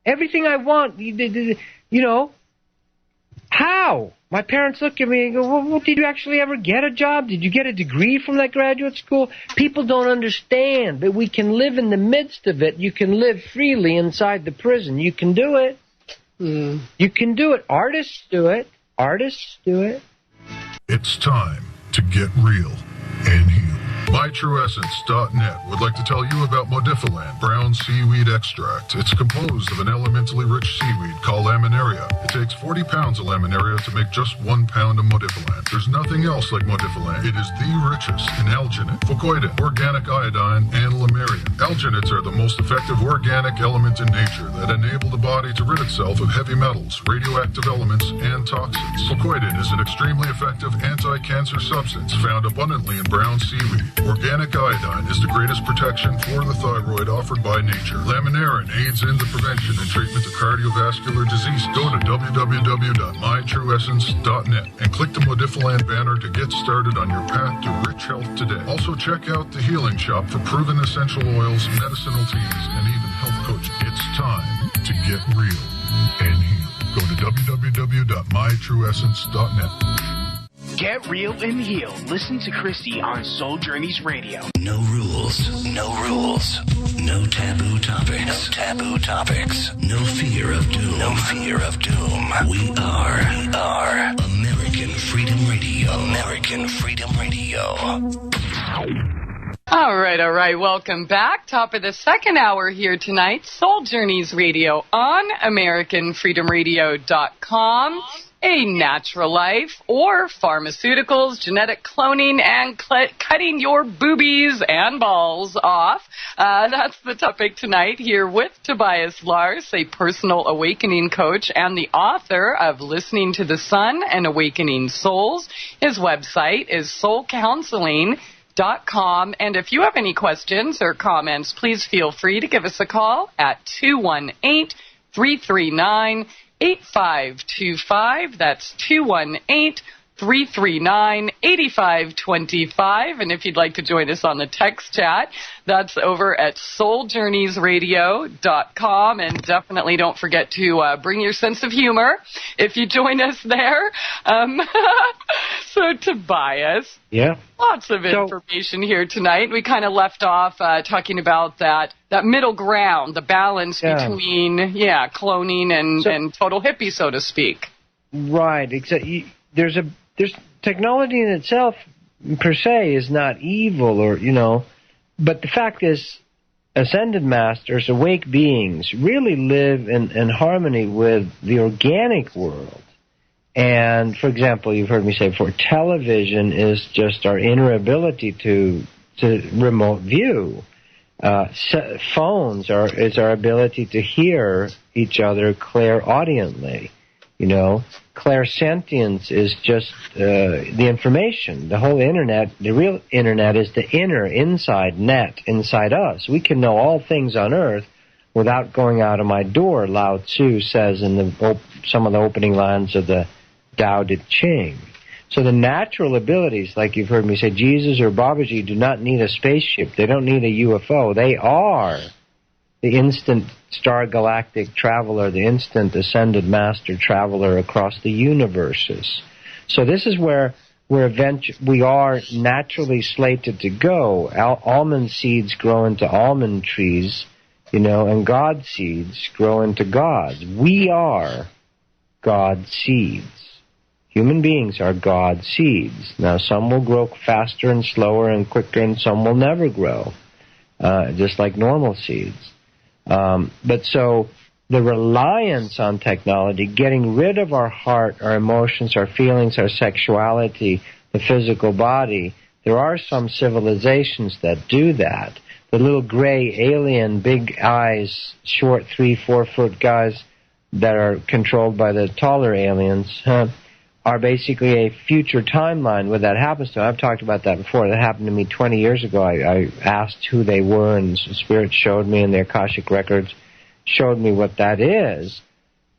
Everything I want, you know. How? My parents look at me and go, well, did you actually ever get a job? Did you get a degree from that graduate school? People don't understand that we can live in the midst of it. You can live freely inside the prison. You can do it. You can do it. Artists do it. Artists do it. It's time to get real and heal. MyTrueEssence.net would like to tell you about Modifiland brown seaweed extract. It's composed of an elementally rich seaweed called laminaria. It takes 40 pounds of laminaria to make just 1 pound of Modifiland. There's nothing else like Modifiland. It is the richest in alginate, fucoidin, organic iodine, and lamarian. Alginates are the most effective organic element in nature that enable the body to rid itself of heavy metals, radioactive elements, and toxins. Fucoidin is an extremely effective anti-cancer substance found abundantly in brown seaweed. Organic iodine is the greatest protection for the thyroid offered by nature. Laminarin aids in the prevention and treatment of cardiovascular disease. Go to www.mytrueessence.net and click the Modifiland banner to get started on your path to rich health today. Also check out the Healing Shop for proven essential oils, medicinal teas, and even health coaching. It's time to get real and heal. Go to www.mytrueessence.net. Get real and heal. Listen to Christie on Soul Journeys Radio. No rules, no rules, no taboo topics, no taboo topics, no fear of doom, no fear of doom. We are American Freedom Radio. American Freedom Radio. All right. Welcome back. Top of the second hour here tonight. Soul Journeys Radio on AmericanFreedomRadio.com. A natural life or pharmaceuticals, genetic cloning, and cutting your boobies and balls off. That's the topic tonight here with Tobias Lars, a personal awakening coach and the author of Listening to the Sun and Awakening Souls. His website is soulcounseling.com. And if you have any questions or comments, please feel free to give us a call at 218-339-8525. That's 218-339-8525. And if you'd like to join us on the text chat, that's over at souljourneysradio.com. And definitely don't forget to bring your sense of humor if you join us there. So, Tobias, lots of information here tonight. We kind of left off talking about that middle ground, the balance between, cloning and total hippie, so to speak. Right. Except there's technology in itself per se is not evil, or but the fact is, ascended masters, awake beings, really live in harmony with the organic world. And, for example, you've heard me say before, television is just our inner ability to remote view. Phones is our ability to hear each other clairaudiently. Clairsentience is just the information. The whole internet, the real internet, is the inside net inside us. We can know all things on earth without going out of my door, Lao Tzu says in some of the opening lines of the Tao Te Ching. So the natural abilities, like you've heard me say, Jesus or Babaji do not need a spaceship. They don't need a UFO. They are the instant star galactic traveler, the instant ascended master traveler across the universes. So this is where we are naturally slated to go. Almond seeds grow into almond trees, and God seeds grow into gods. We are God seeds. Human beings are God seeds. Now, some will grow faster and slower and quicker, and some will never grow, just like normal seeds. But so the reliance on technology, getting rid of our heart, our emotions, our feelings, our sexuality, the physical body, there are some civilizations that do that. The little gray alien, big eyes, short 3-4 foot guys that are controlled by the taller aliens, are basically a future timeline where that happens to. I've talked about that before. That happened to me 20 years ago. I asked who they were, and Spirit showed me, and the Akashic Records showed me what that is.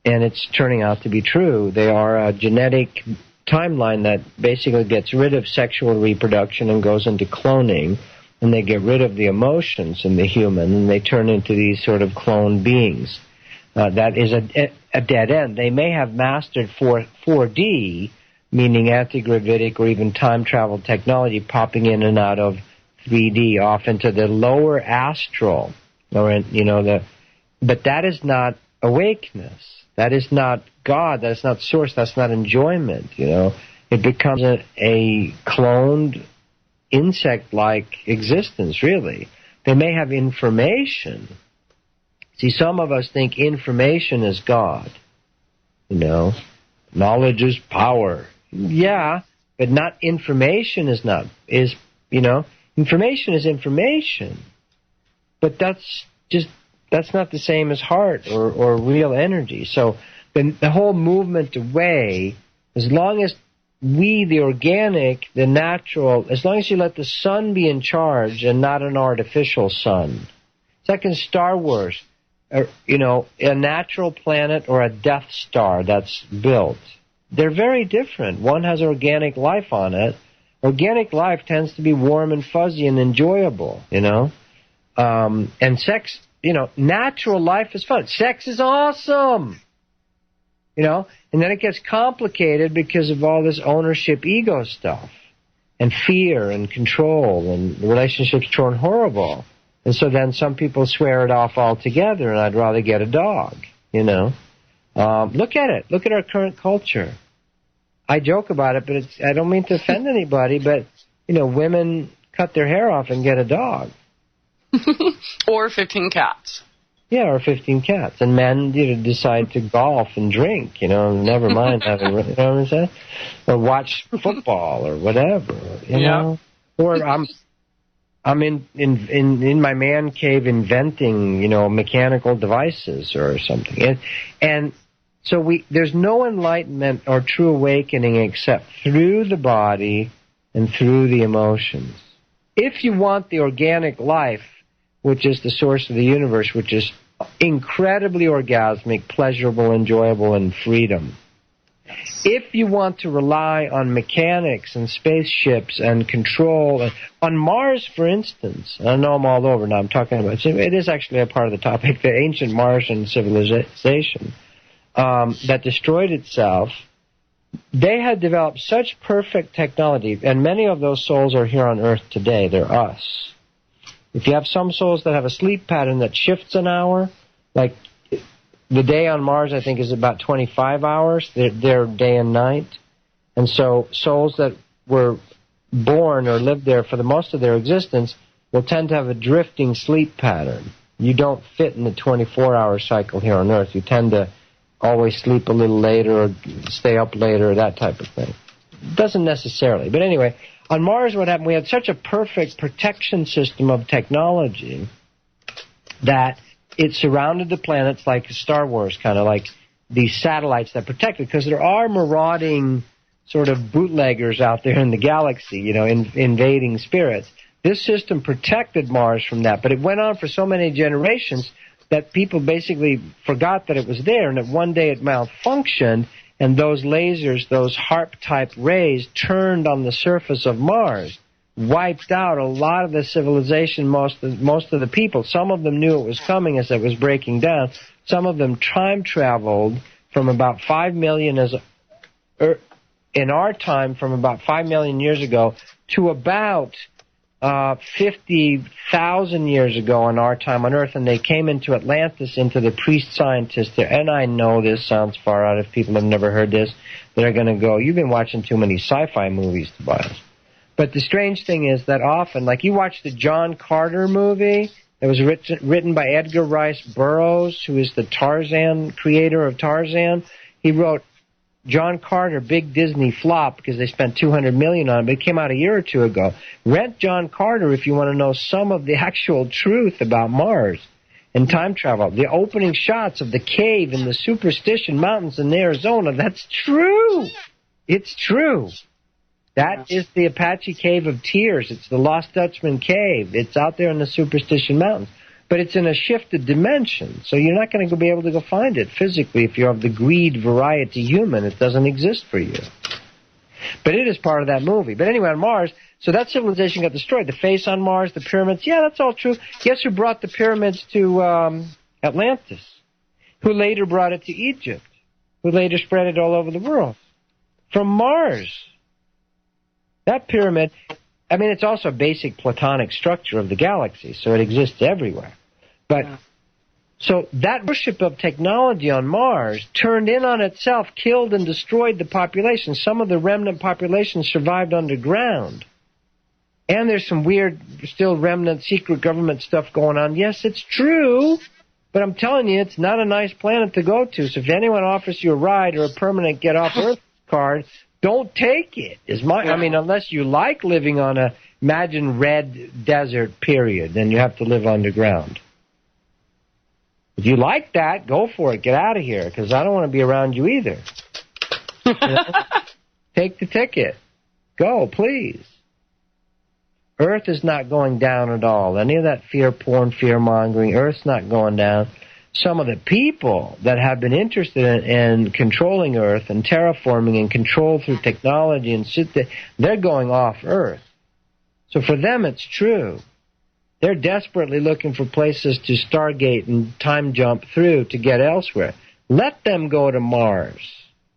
And it's turning out to be true. They are a genetic timeline that basically gets rid of sexual reproduction and goes into cloning, and they get rid of the emotions in the human, and they turn into these sort of cloned beings. that is a dead end. They may have mastered 4D, meaning anti-gravitic or even time travel technology, popping in and out of 3D off into the lower astral, or but that is not awakeness. That is not God. That is not source. That's not enjoyment. It becomes a cloned insect-like existence. Really, they may have information. See, some of us think information is God. Knowledge is power. Yeah, but not information information is information. But that's not the same as heart or real energy. So the whole movement away, as long as we, the organic, the natural, as long as you let the sun be in charge and not an artificial sun. It's like in Star Wars. A natural planet or a Death Star that's built. They're very different. One has organic life on it. Organic life tends to be warm and fuzzy and enjoyable, and sex, natural life is fun. Sex is awesome, and then it gets complicated because of all this ownership ego stuff and fear and control, and the relationships turn horrible. And so then some people swear it off altogether, and I'd rather get a dog, Look at it. Look at our current culture. I joke about it, but I don't mean to offend anybody, but, women cut their hair off and get a dog. Or 15 cats. Yeah, or 15 cats. And men, decide to golf and drink, never mind having, what I'm saying? Or watch football or whatever, you know? Or I'm in my man cave inventing, mechanical devices or something. And so there's no enlightenment or true awakening except through the body and through the emotions. If you want the organic life, which is the source of the universe, which is incredibly orgasmic, pleasurable, enjoyable, and freedom. If you want to rely on mechanics and spaceships and control, on Mars, for instance, I know I'm all over now, I'm talking about, it is actually a part of the topic, the ancient Martian civilization that destroyed itself, they had developed such perfect technology, and many of those souls are here on Earth today, they're us. If you have some souls that have a sleep pattern that shifts an hour, like the day on Mars, I think, is about 25 hours. They're day and night. And so souls that were born or lived there for the most of their existence will tend to have a drifting sleep pattern. You don't fit in the 24-hour cycle here on Earth. You tend to always sleep a little later or stay up later, that type of thing. Doesn't necessarily. But anyway, on Mars, what happened, we had such a perfect protection system of technology that it surrounded the planets like Star Wars, kind of like these satellites that protect it, because there are marauding sort of bootleggers out there in the galaxy, invading spirits. This system protected Mars from that, but it went on for so many generations that people basically forgot that it was there, and that one day it malfunctioned, and those lasers, those HARP-type rays, turned on the surface of Mars, wiped out a lot of the civilization, most of the people. Some of them knew it was coming as it was breaking down. Some of them time traveled from about 5 million in our time, from about 5 million years ago to about 50,000 years ago in our time on Earth, and they came into Atlantis, into the priest scientists there. And I know this sounds far out if people have never heard this. They're going to go, you've been watching too many sci-fi movies, Tobias. But the strange thing is that often, like you watch the John Carter movie that was written by Edgar Rice Burroughs, who is the Tarzan creator of Tarzan. He wrote John Carter, big Disney flop because they spent $200 million on it, but it came out a year or two ago. Rent John Carter if you want to know some of the actual truth about Mars and time travel. The opening shots of the cave in the Superstition Mountains in Arizona, that's true. It's true. That is the Apache Cave of Tears. It's the Lost Dutchman Cave. It's out there in the Superstition Mountains. But it's in a shifted dimension, so you're not going to be able to go find it physically if you're of the greed variety human. It doesn't exist for you. But it is part of that movie. But anyway, on Mars, so that civilization got destroyed. The face on Mars, the pyramids, yeah, that's all true. Guess who brought the pyramids to Atlantis? who later brought it to Egypt, who later spread it all over the world. From Mars. That pyramid, I mean, it's also a basic Platonic structure of the galaxy, so it exists everywhere. But so that worship of technology on Mars turned in on itself, killed and destroyed the population. Some of the remnant population survived underground. And there's some weird, still remnant secret government stuff going on. Yes, it's true, but I'm telling you, it's not a nice planet to go to. So if anyone offers you a ride or a permanent get off Earth card, don't take it. I mean, unless you like living on a, imagine red desert period, then you have to live underground. If you like that, go for it. Get out of here, because I don't want to be around you either. You know? Take the ticket. Go, please. Earth is not going down at all. Any of that fear porn, fear-mongering, Earth's not going down. Some of the people that have been interested in controlling Earth and terraforming and control through technology and they're going off Earth. So for them, it's true. They're desperately looking for places to stargate and time jump through to get elsewhere. Let them go to Mars.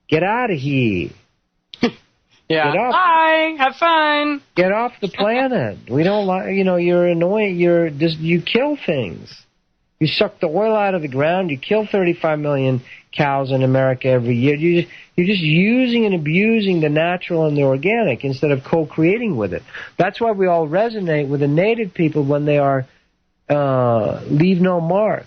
Get out of here. Yeah. Bye. Have fun. Get off the planet. We don't like, you're annoying. You kill things. You suck the oil out of the ground. You kill 35 million cows in America every year. You're just using and abusing the natural and the organic instead of co-creating with it. That's why we all resonate with the native people when they are leave no mark.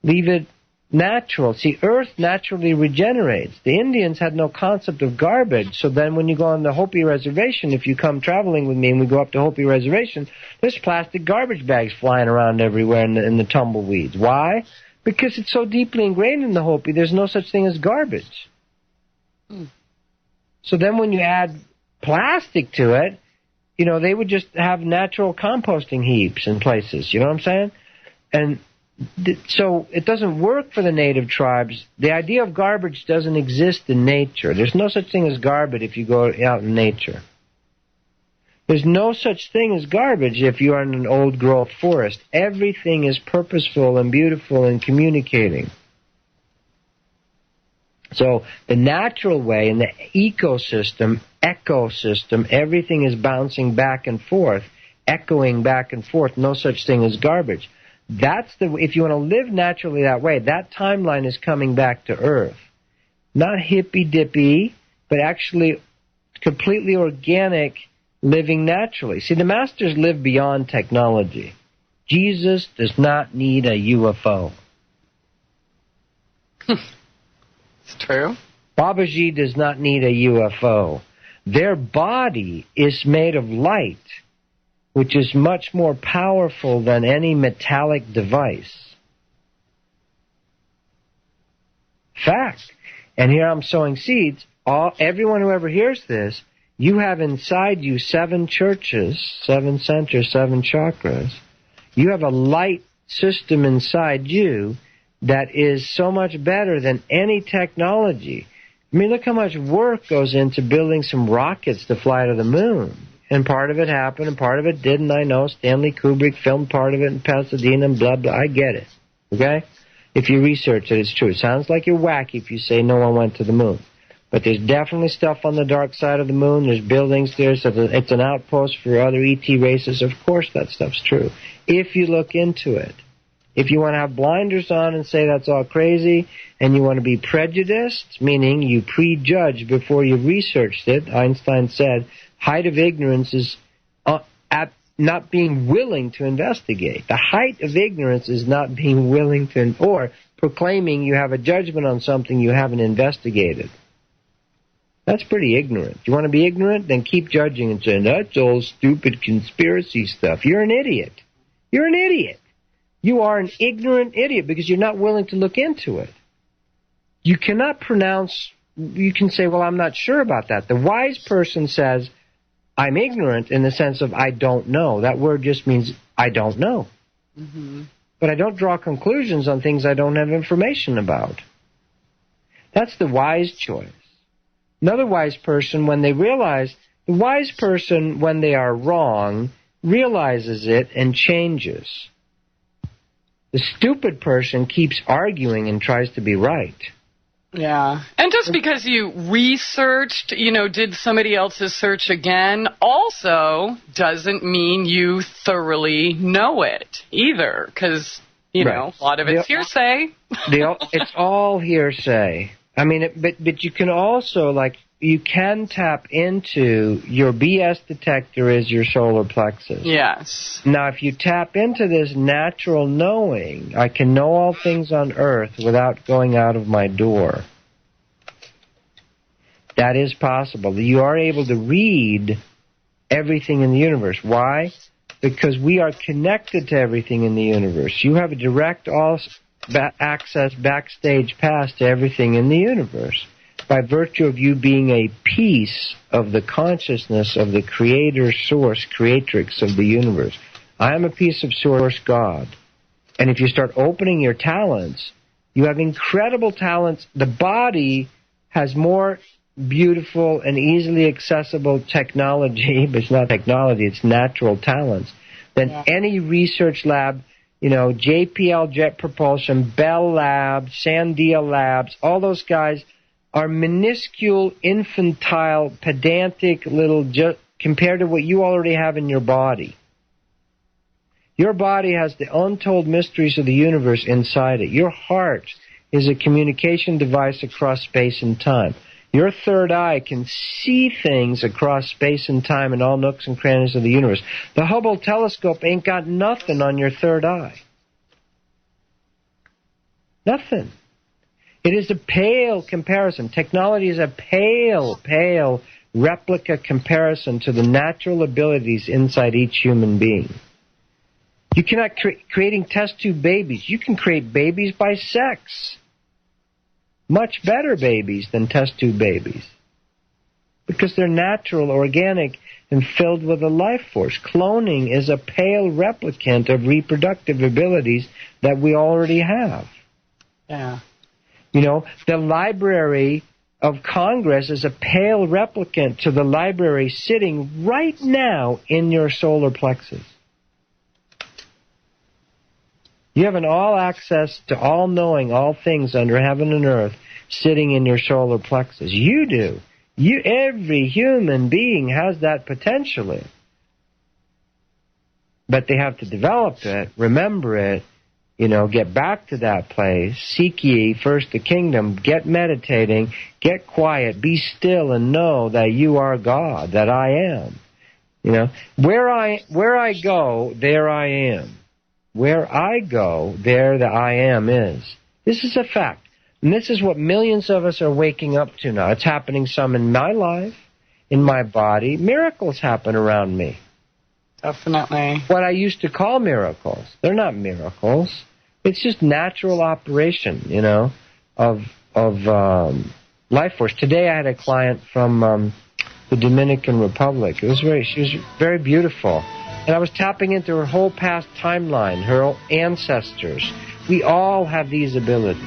Leave it natural. See, Earth naturally regenerates. The Indians had no concept of garbage, so then when you go on the Hopi Reservation, if you come traveling with me and we go up to Hopi Reservation, there's plastic garbage bags flying around everywhere in the tumbleweeds. Why? Because it's so deeply ingrained in the Hopi, there's no such thing as garbage. So then when you add plastic to it, they would just have natural composting heaps in places. You know what I'm saying? And so it doesn't work for the native tribes. The idea of garbage doesn't exist in nature. There's no such thing as garbage if you go out in nature. There's no such thing as garbage if you are in an old-growth forest. Everything is purposeful and beautiful and communicating. So the natural way in the ecosystem, everything is bouncing back and forth, echoing back and forth. No such thing as garbage. If you want to live naturally that way, that timeline is coming back to Earth. Not hippy-dippy, but actually completely organic, living naturally. See, the masters live beyond technology. Jesus does not need a UFO. It's true. Babaji does not need a UFO. Their body is made of light, which is much more powerful than any metallic device. Fact. And here I'm sowing seeds. Everyone who ever hears this, you have inside you 7 churches, 7 centers, 7 chakras. You have a light system inside you that is so much better than any technology. I mean, look how much work goes into building some rockets to fly to the moon. And part of it happened, and part of it didn't. I know Stanley Kubrick filmed part of it in Pasadena and blah, blah. I get it, okay? If you research it, it's true. It sounds like you're wacky if you say no one went to the moon. But there's definitely stuff on the dark side of the moon. There's buildings there. So it's an outpost for other ET races. Of course that stuff's true, if you look into it. If you want to have blinders on and say that's all crazy, and you want to be prejudiced, meaning you prejudge before you researched it, Einstein said, height of ignorance is at not being willing to investigate. The height of ignorance is not being willing to, or proclaiming you have a judgment on something you haven't investigated. That's pretty ignorant. You want to be ignorant? Then keep judging and saying, that's all stupid conspiracy stuff. You're an idiot. You're an idiot. You are an ignorant idiot because you're not willing to look into it. You cannot pronounce, you can say, well, I'm not sure about that. The wise person says, I'm ignorant in the sense of I don't know. That word just means I don't know. Mm-hmm. But I don't draw conclusions on things I don't have information about. That's the wise choice. Another wise person, when they realize, the wise person, when they are wrong, realizes it and changes. The stupid person keeps arguing and tries to be right. Yeah. And just because you researched, did somebody else's search again, also doesn't mean you thoroughly know it either. Because, a lot of it's hearsay. It's all hearsay. I mean, but you can also, you can tap into your BS detector is your solar plexus. Yes. Now, if you tap into this natural knowing, I can know all things on earth without going out of my door. That is possible. You are able to read everything in the universe. Why? Because we are connected to everything in the universe. You have a direct access backstage pass to everything in the universe, by virtue of you being a piece of the consciousness of the creator, source, creatrix of the universe. I am a piece of source God. And if you start opening your talents, you have incredible talents. The body has more beautiful and easily accessible technology, but it's not technology, it's natural talents, than any research lab, JPL Jet Propulsion, Bell Labs, Sandia Labs, all those guys are minuscule, infantile, pedantic little, compared to what you already have in your body. Your body has the untold mysteries of the universe inside it. Your heart is a communication device across space and time. Your third eye can see things across space and time in all nooks and crannies of the universe. The Hubble telescope ain't got nothing on your third eye. Nothing. It is a pale comparison. Technology is a pale replica comparison to the natural abilities inside each human being. You cannot creating test tube babies. You can create babies by sex. Much better babies than test tube babies. Because they're natural, organic, and filled with a life force. Cloning is a pale replicant of reproductive abilities that we already have. Yeah. The Library of Congress is a pale replicant to the library sitting right now in your solar plexus. You have an all-access to all-knowing, all things under heaven and earth sitting in your solar plexus. You do. Every human being has that potentially. But they have to develop it, remember it, get back to that place. Seek ye first the kingdom. Get meditating. Get quiet. Be still and know that you are God, that I am. Where I go, there I am. Where I go, there the I am is. This is a fact. And this is what millions of us are waking up to now. It's happening some in my life, in my body. Miracles happen around me. Definitely. What I used to call miracles. They're not miracles. It's just natural operation, of life force. Today I had a client from the Dominican Republic. She was very beautiful. And I was tapping into her whole past timeline, her ancestors. We all have these abilities.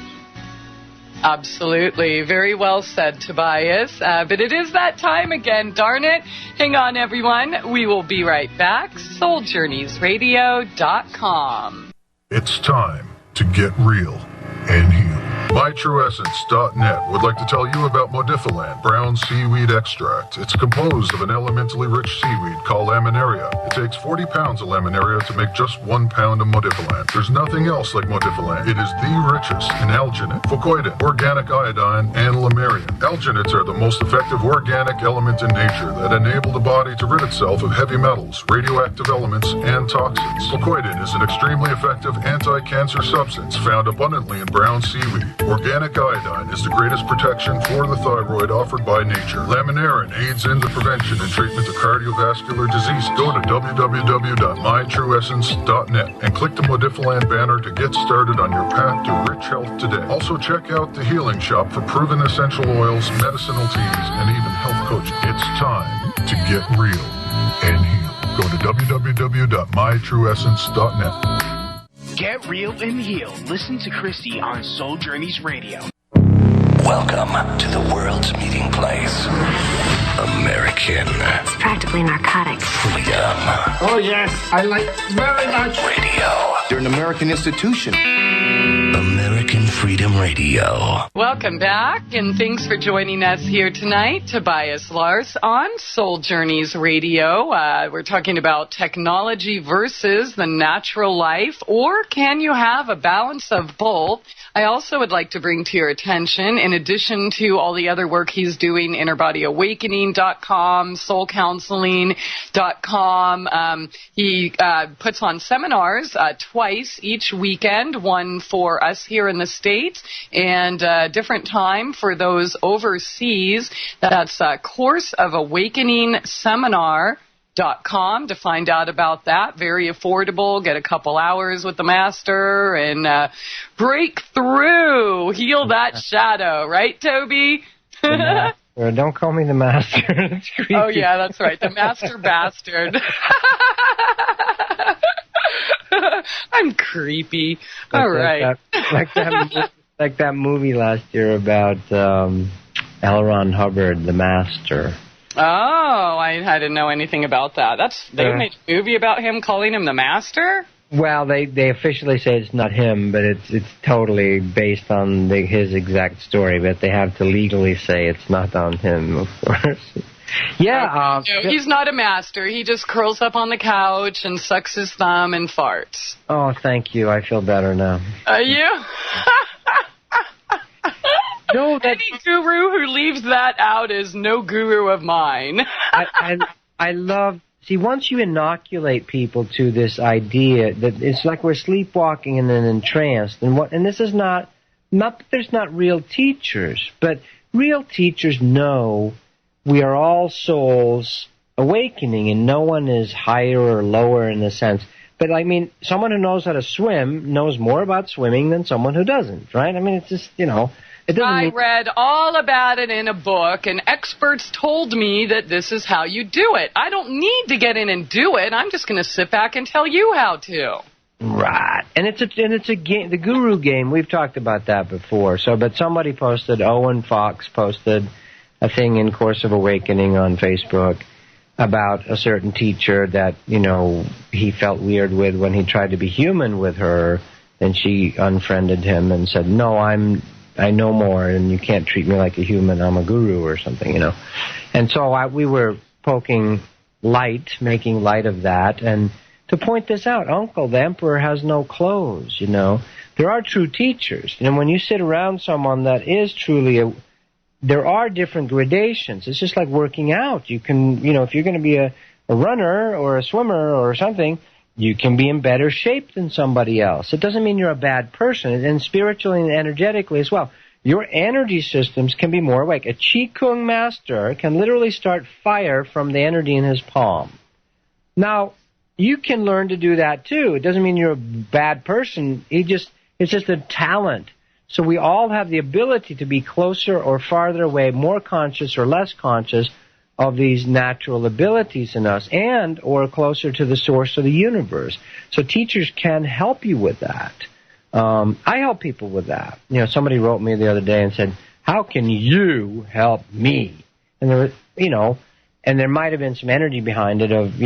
Absolutely. Very well said, Tobias. But it is that time again, darn it. Hang on, everyone. We will be right back. SoulJourneysRadio.com. It's time to get real and heal. MyTrueEssence.net would like to tell you about Modifiland brown seaweed extract. It's composed of an elementally rich seaweed called laminaria. It takes 40 pounds of laminaria to make just 1 pound of Modifiland. There's nothing else like Modifiland. It is the richest in alginate, fucoidin, organic iodine, and lamarian. Alginates are the most effective organic element in nature that enable the body to rid itself of heavy metals, radioactive elements, and toxins. Fucoidin is an extremely effective anti-cancer substance found abundantly in brown seaweed. Organic iodine is the greatest protection for the thyroid offered by nature. Laminarin aids in the prevention and treatment of cardiovascular disease. Go to www.mytrueessence.net and click the Modifiland banner to get started on your path to rich health today. Also check out the Healing Shop for proven essential oils, medicinal teas, and even health coaching. It's time to get real and heal. Go to www.mytrueessence.net. Get real and heal. Listen to Christie on Soul Journeys Radio. Welcome to the world's meeting place. American. It's practically narcotic. Freedom. Oh, yes. I like very much. Radio. They're an American institution. American Freedom Radio. Welcome back, and thanks for joining us here tonight. Tobias Lars on Soul Journeys Radio. We're talking about technology versus the natural life, or can you have a balance of both? I also would like to bring to your attention, in addition to all the other work he's doing, InnerBodyAwakening.com, SoulCounseling.com. He puts on seminars twice each weekend, one for us here in the States and a different time for those overseas. That's Course of Awakening Seminar.com to find out about that. Very affordable. Get a couple hours with the master and break through. Heal that shadow. Right, Toby? Don't call me the master. It's creepy. Oh, yeah, that's right. The master bastard. I'm creepy. All right. Like that movie last year about L. Ron Hubbard, the master. Oh, I didn't know anything about that. They made a movie about him, calling him the master? Well, they officially say it's not him, but it's totally based on his exact story, but they have to legally say it's not on him, of course. Yeah. No, he's not a master. He just curls up on the couch and sucks his thumb and farts. Oh, thank you. I feel better now. You? No, any guru who leaves that out is no guru of mine. I love... See, once you inoculate people to this idea that it's like we're sleepwalking and then entranced, and this is not that there's not real teachers, but real teachers know we are all souls awakening, and no one is higher or lower in a sense. But, I mean, someone who knows how to swim knows more about swimming than someone who doesn't, right? I mean, it's just, it doesn't read all about it in a book, and experts told me that this is how you do it. I don't need to get in and do it. I'm just going to sit back and tell you how to. Right. And it's a game, the guru game. We've talked about that before. But somebody posted, Owen Fox posted a thing in Course of Awakening on Facebook about a certain teacher that, he felt weird with when he tried to be human with her, and she unfriended him and said, no, I know more, and you can't treat me like a human. I'm a guru or something, And so we were making light of that, and to point this out, Uncle, the Emperor has no clothes, There are true teachers, and when you sit around someone that is truly there are different gradations. It's just like working out. You can, if you're going to be a runner or a swimmer or something, you can be in better shape than somebody else. It doesn't mean you're a bad person, and spiritually and energetically as well. Your energy systems can be more awake. A Qigong master can literally start fire from the energy in his palm. Now, you can learn to do that too. It doesn't mean you're a bad person. It's just a talent. So we all have the ability to be closer or farther away, more conscious or less conscious of these natural abilities in us, and or closer to the source of the universe. So teachers can help you with that. I help people with that. Somebody wrote me the other day and said, how can you help me? And there was, and there might have been some energy behind it of,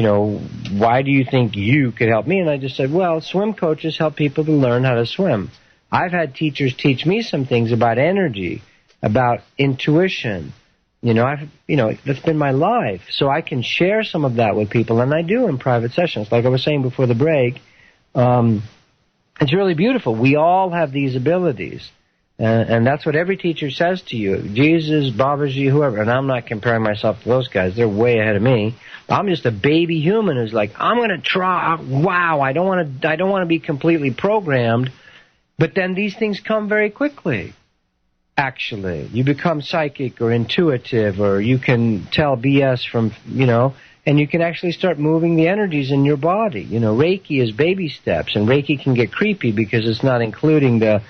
why do you think you could help me? And I just said, well, swim coaches help people to learn how to swim. I've had teachers teach me some things about energy, about intuition. That's been my life. So I can share some of that with people, and I do in private sessions. Like I was saying before the break, it's really beautiful. We all have these abilities, and that's what every teacher says to you. Jesus, Babaji, whoever, and I'm not comparing myself to those guys. They're way ahead of me. I'm just a baby human who's like, I'm going to try. Wow, I don't want to be completely programmed. But then these things come very quickly, actually. You become psychic or intuitive, or you can tell BS from, and you can actually start moving the energies in your body. Reiki is baby steps, and Reiki can get creepy because it's not including the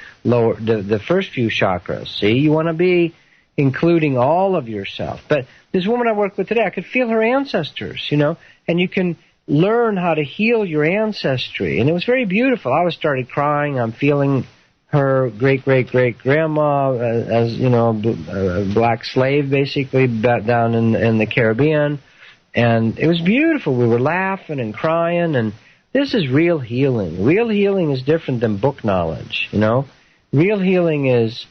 first few chakras. See, you want to be including all of yourself. But this woman I worked with today, I could feel her ancestors, and you can learn how to heal your ancestry. And it was very beautiful. I started crying. I'm feeling her great-great-great-grandma as, you know, a black slave, basically, down in the Caribbean. And it was beautiful. We were laughing and crying, and this is real healing. Real healing is different than book knowledge, you know. Real healing is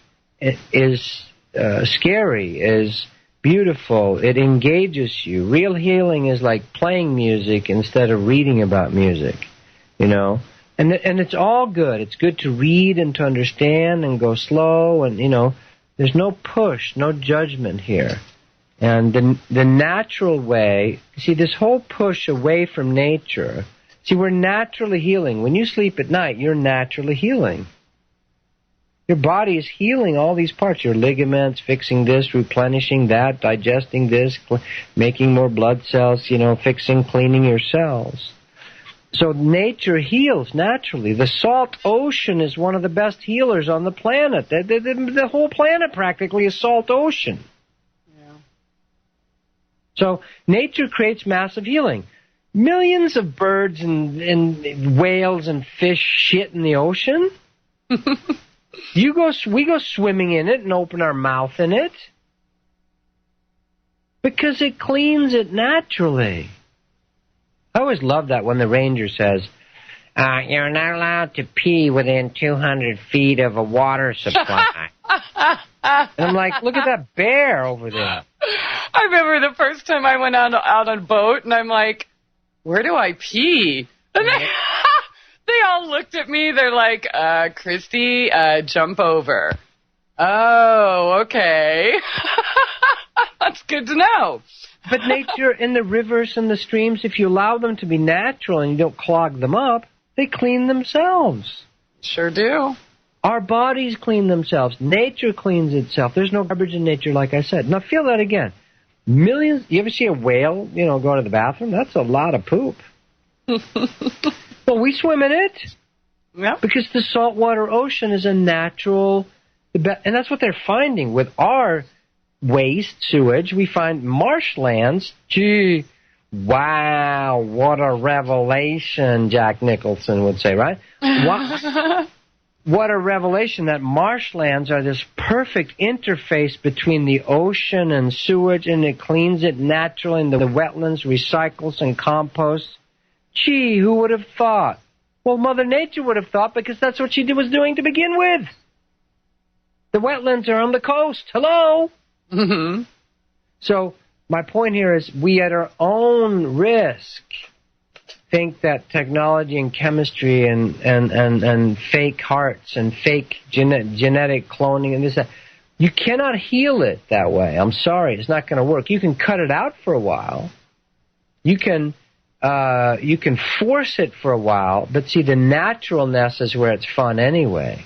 scary, is beautiful. It engages you. Real healing is like playing music instead of reading about music, you know. And it's all good. It's good to read and to understand and go slow, and, you know, there's no push, no judgment here. And the natural way, see, this whole push away from nature, see, we're naturally healing. When you sleep at night, you're naturally healing. Your body is healing all these parts, your ligaments, fixing this, replenishing that, digesting this, making more blood cells, you know, fixing, cleaning your cells. So nature heals naturally. The salt ocean is one of the best healers on the planet. The whole planet practically is salt ocean. Yeah. So nature creates massive healing. Millions of birds and whales and fish shit in the ocean. We go swimming in it and open our mouth in it because it cleans it naturally. I always love that when the ranger says, you're not allowed to pee within 200 feet of a water supply. And I'm like, look at that bear over there. I remember the first time I went out on a boat, and I'm like, where do I pee? And they all looked at me. They're like, Christie, jump over. Oh, okay. That's good to know. But nature, in the rivers and the streams, if you allow them to be natural and you don't clog them up, they clean themselves. Sure do. Our bodies clean themselves. Nature cleans itself. There's no garbage in nature, like I said. Now, feel that again. Millions. You ever see a whale, you know, go to the bathroom? That's a lot of poop. Well, we swim in it. Yeah. Because the saltwater ocean is a natural, and that's what they're finding with our waste, sewage. We find marshlands. Gee, wow, what a revelation, Jack Nicholson would say, right? What a revelation that marshlands are this perfect interface between the ocean and sewage, and it cleans it naturally, and the wetlands recycles and composts. Gee, who would have thought? Well, Mother Nature would have thought, because that's what she was doing to begin with. The wetlands are on the coast. Hello? Mm-hmm. So my point here is we at our own risk think that technology and chemistry and fake hearts and fake genetic cloning and this, that, you cannot heal it that way. I'm sorry, it's not going to work. You can cut it out for a while. You can force it for a while, but see, the naturalness is where it's fun anyway.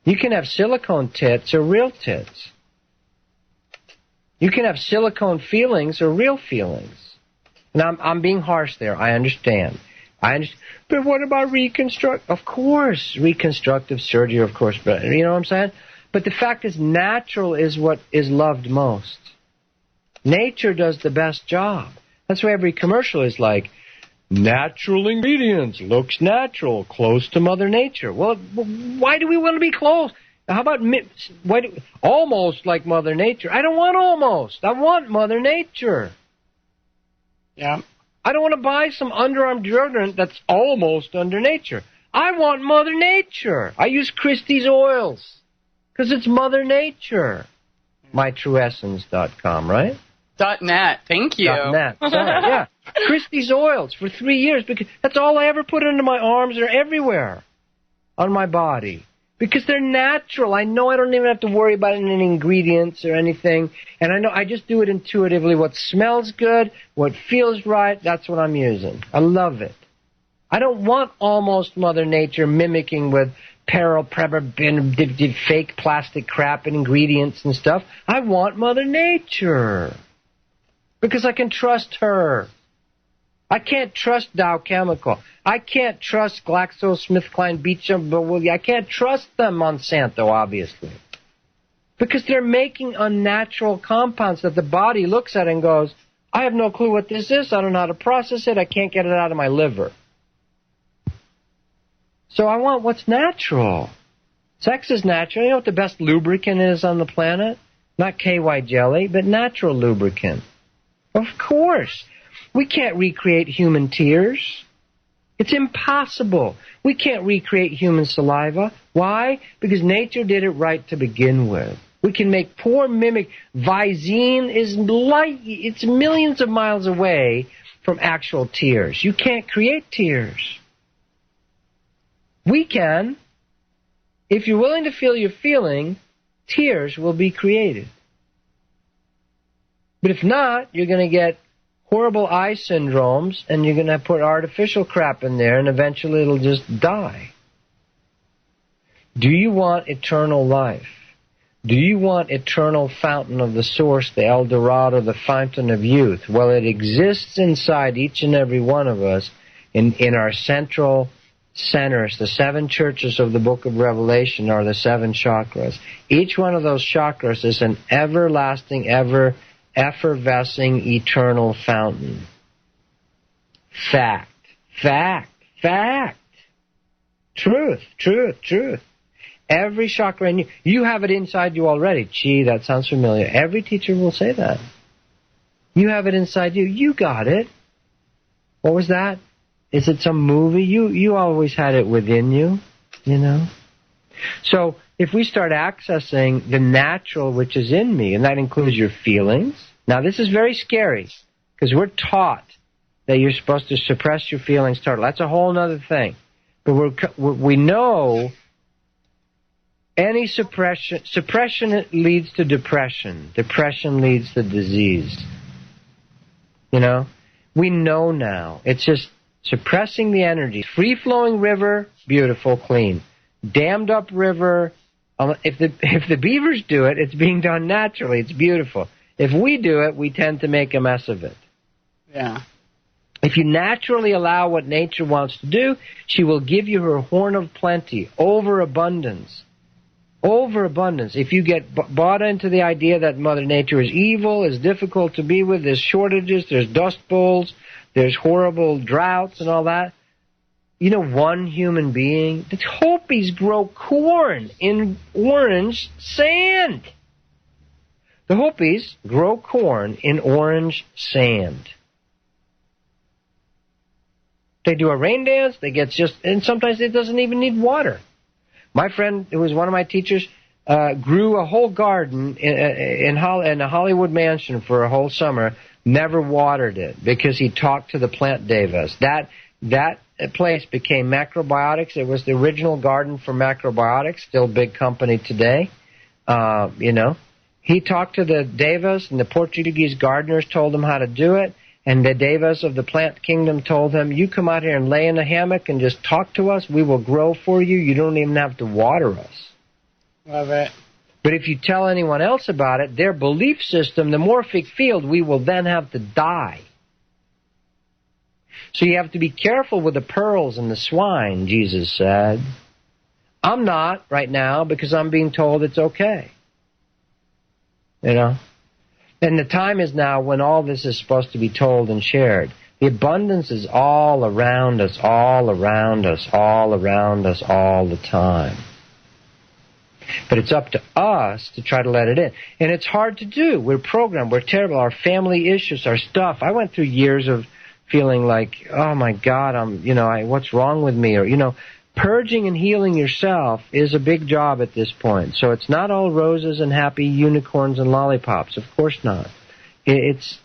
You can have silicone tits or real tits. You can have silicone feelings or real feelings. And I'm being harsh there. I understand. But what about Of course, reconstructive surgery, of course. But you know what I'm saying? But the fact is, natural is what is loved most. Nature does the best job. That's why every commercial is like, natural ingredients, looks natural, close to Mother Nature. Well, why do we want to be close? How about almost like Mother Nature? I don't want almost. I want Mother Nature. Yeah. I don't want to buy some underarm deodorant that's almost under nature. I want Mother Nature. I use Christie's oils because it's Mother Nature. MyTrueEssence.com, right? .net. Thank you. .net. Sorry. Yeah. Christie's oils for 3 years because that's all I ever put under my arms or everywhere on my body. Because they're natural. I know I don't even have to worry about any ingredients or anything. And I know I just do it intuitively. What smells good, what feels right, that's what I'm using. I love it. I don't want almost Mother Nature mimicking with fake plastic crap and ingredients and stuff. I want Mother Nature. Because I can trust her. I can't trust Dow Chemical. I can't trust GlaxoSmithKline, Beecham, I can't trust them, Monsanto, obviously. Because they're making unnatural compounds that the body looks at and goes, I have no clue what this is, I don't know how to process it, I can't get it out of my liver. So I want what's natural. Sex is natural. You know what the best lubricant is on the planet? Not KY jelly, but natural lubricant. Of course. We can't recreate human tears. It's impossible. We can't recreate human saliva. Why? Because nature did it right to begin with. We can make poor mimic. Visine is it's millions of miles away from actual tears. You can't create tears. We can. If you're willing to feel your feeling, tears will be created. But if not, you're going to get horrible eye syndromes, and you're going to put artificial crap in there, and eventually it'll just die. Do you want eternal life? Do you want eternal fountain of the source, the El Dorado, the fountain of youth? Well, it exists inside each and every one of us in our central centers. The 7 churches of the book of Revelation are the 7 chakras. Each one of those chakras is an everlasting, ever effervescing, eternal fountain. Fact. Fact. Fact. Truth. Truth. Truth. Every chakra in you, you have it inside you already. Gee, that sounds familiar. Every teacher will say that. You have it inside you. You got it. What was that? Is it some movie? You always had it within you, you know? So if we start accessing the natural which is in me, and that includes your feelings. Now, this is very scary, because we're taught that you're supposed to suppress your feelings totally. That's a whole other thing. But we know any suppression leads to depression. Depression leads to disease. You know? We know now. It's just suppressing the energy. Free-flowing river, beautiful, clean. Dammed up river, if the beavers do it, it's being done naturally. It's beautiful. If we do it, we tend to make a mess of it. Yeah. If you naturally allow what nature wants to do, she will give you her horn of plenty, overabundance. Overabundance. If you get bought into the idea that Mother Nature is evil, is difficult to be with, there's shortages, there's dust bowls, there's horrible droughts and all that. You know, one human being, the Hopis grow corn in orange sand. The Hopis grow corn in orange sand. They do a rain dance, and sometimes it doesn't even need water. My friend, who was one of my teachers, grew a whole garden in a Hollywood mansion for a whole summer, never watered it, because he talked to the plant devas. That place became macrobiotics. It was the original garden for macrobiotics, still big company today. You know, he talked to the devas, and the Portuguese gardeners told him how to do it. And the devas of the plant kingdom told him, you come out here and lay in a hammock and just talk to us. We will grow for you. You don't even have to water us. Love it. But if you tell anyone else about it, their belief system, the morphic field, we will then have to die. So you have to be careful with the pearls and the swine, Jesus said. I'm not right now because I'm being told it's okay. You know? And the time is now when all this is supposed to be told and shared. The abundance is all around us, all around us, all around us, all the time. But it's up to us to try to let it in. And it's hard to do. We're programmed. We're terrible. Our family issues, our stuff. I went through years of feeling like, oh my God, what's wrong with me? Or, purging and healing yourself is a big job at this point. So it's not all roses and happy unicorns and lollipops. Of course not. It's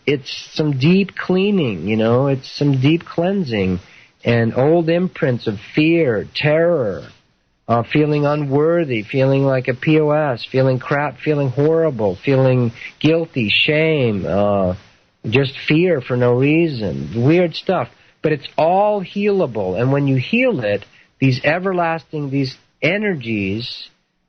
some deep cleaning, It's some deep cleansing and old imprints of fear, terror, feeling unworthy, feeling like a POS, feeling crap, feeling horrible, feeling guilty, shame, just fear for no reason, weird stuff. But it's all healable. And when you heal it, these energies,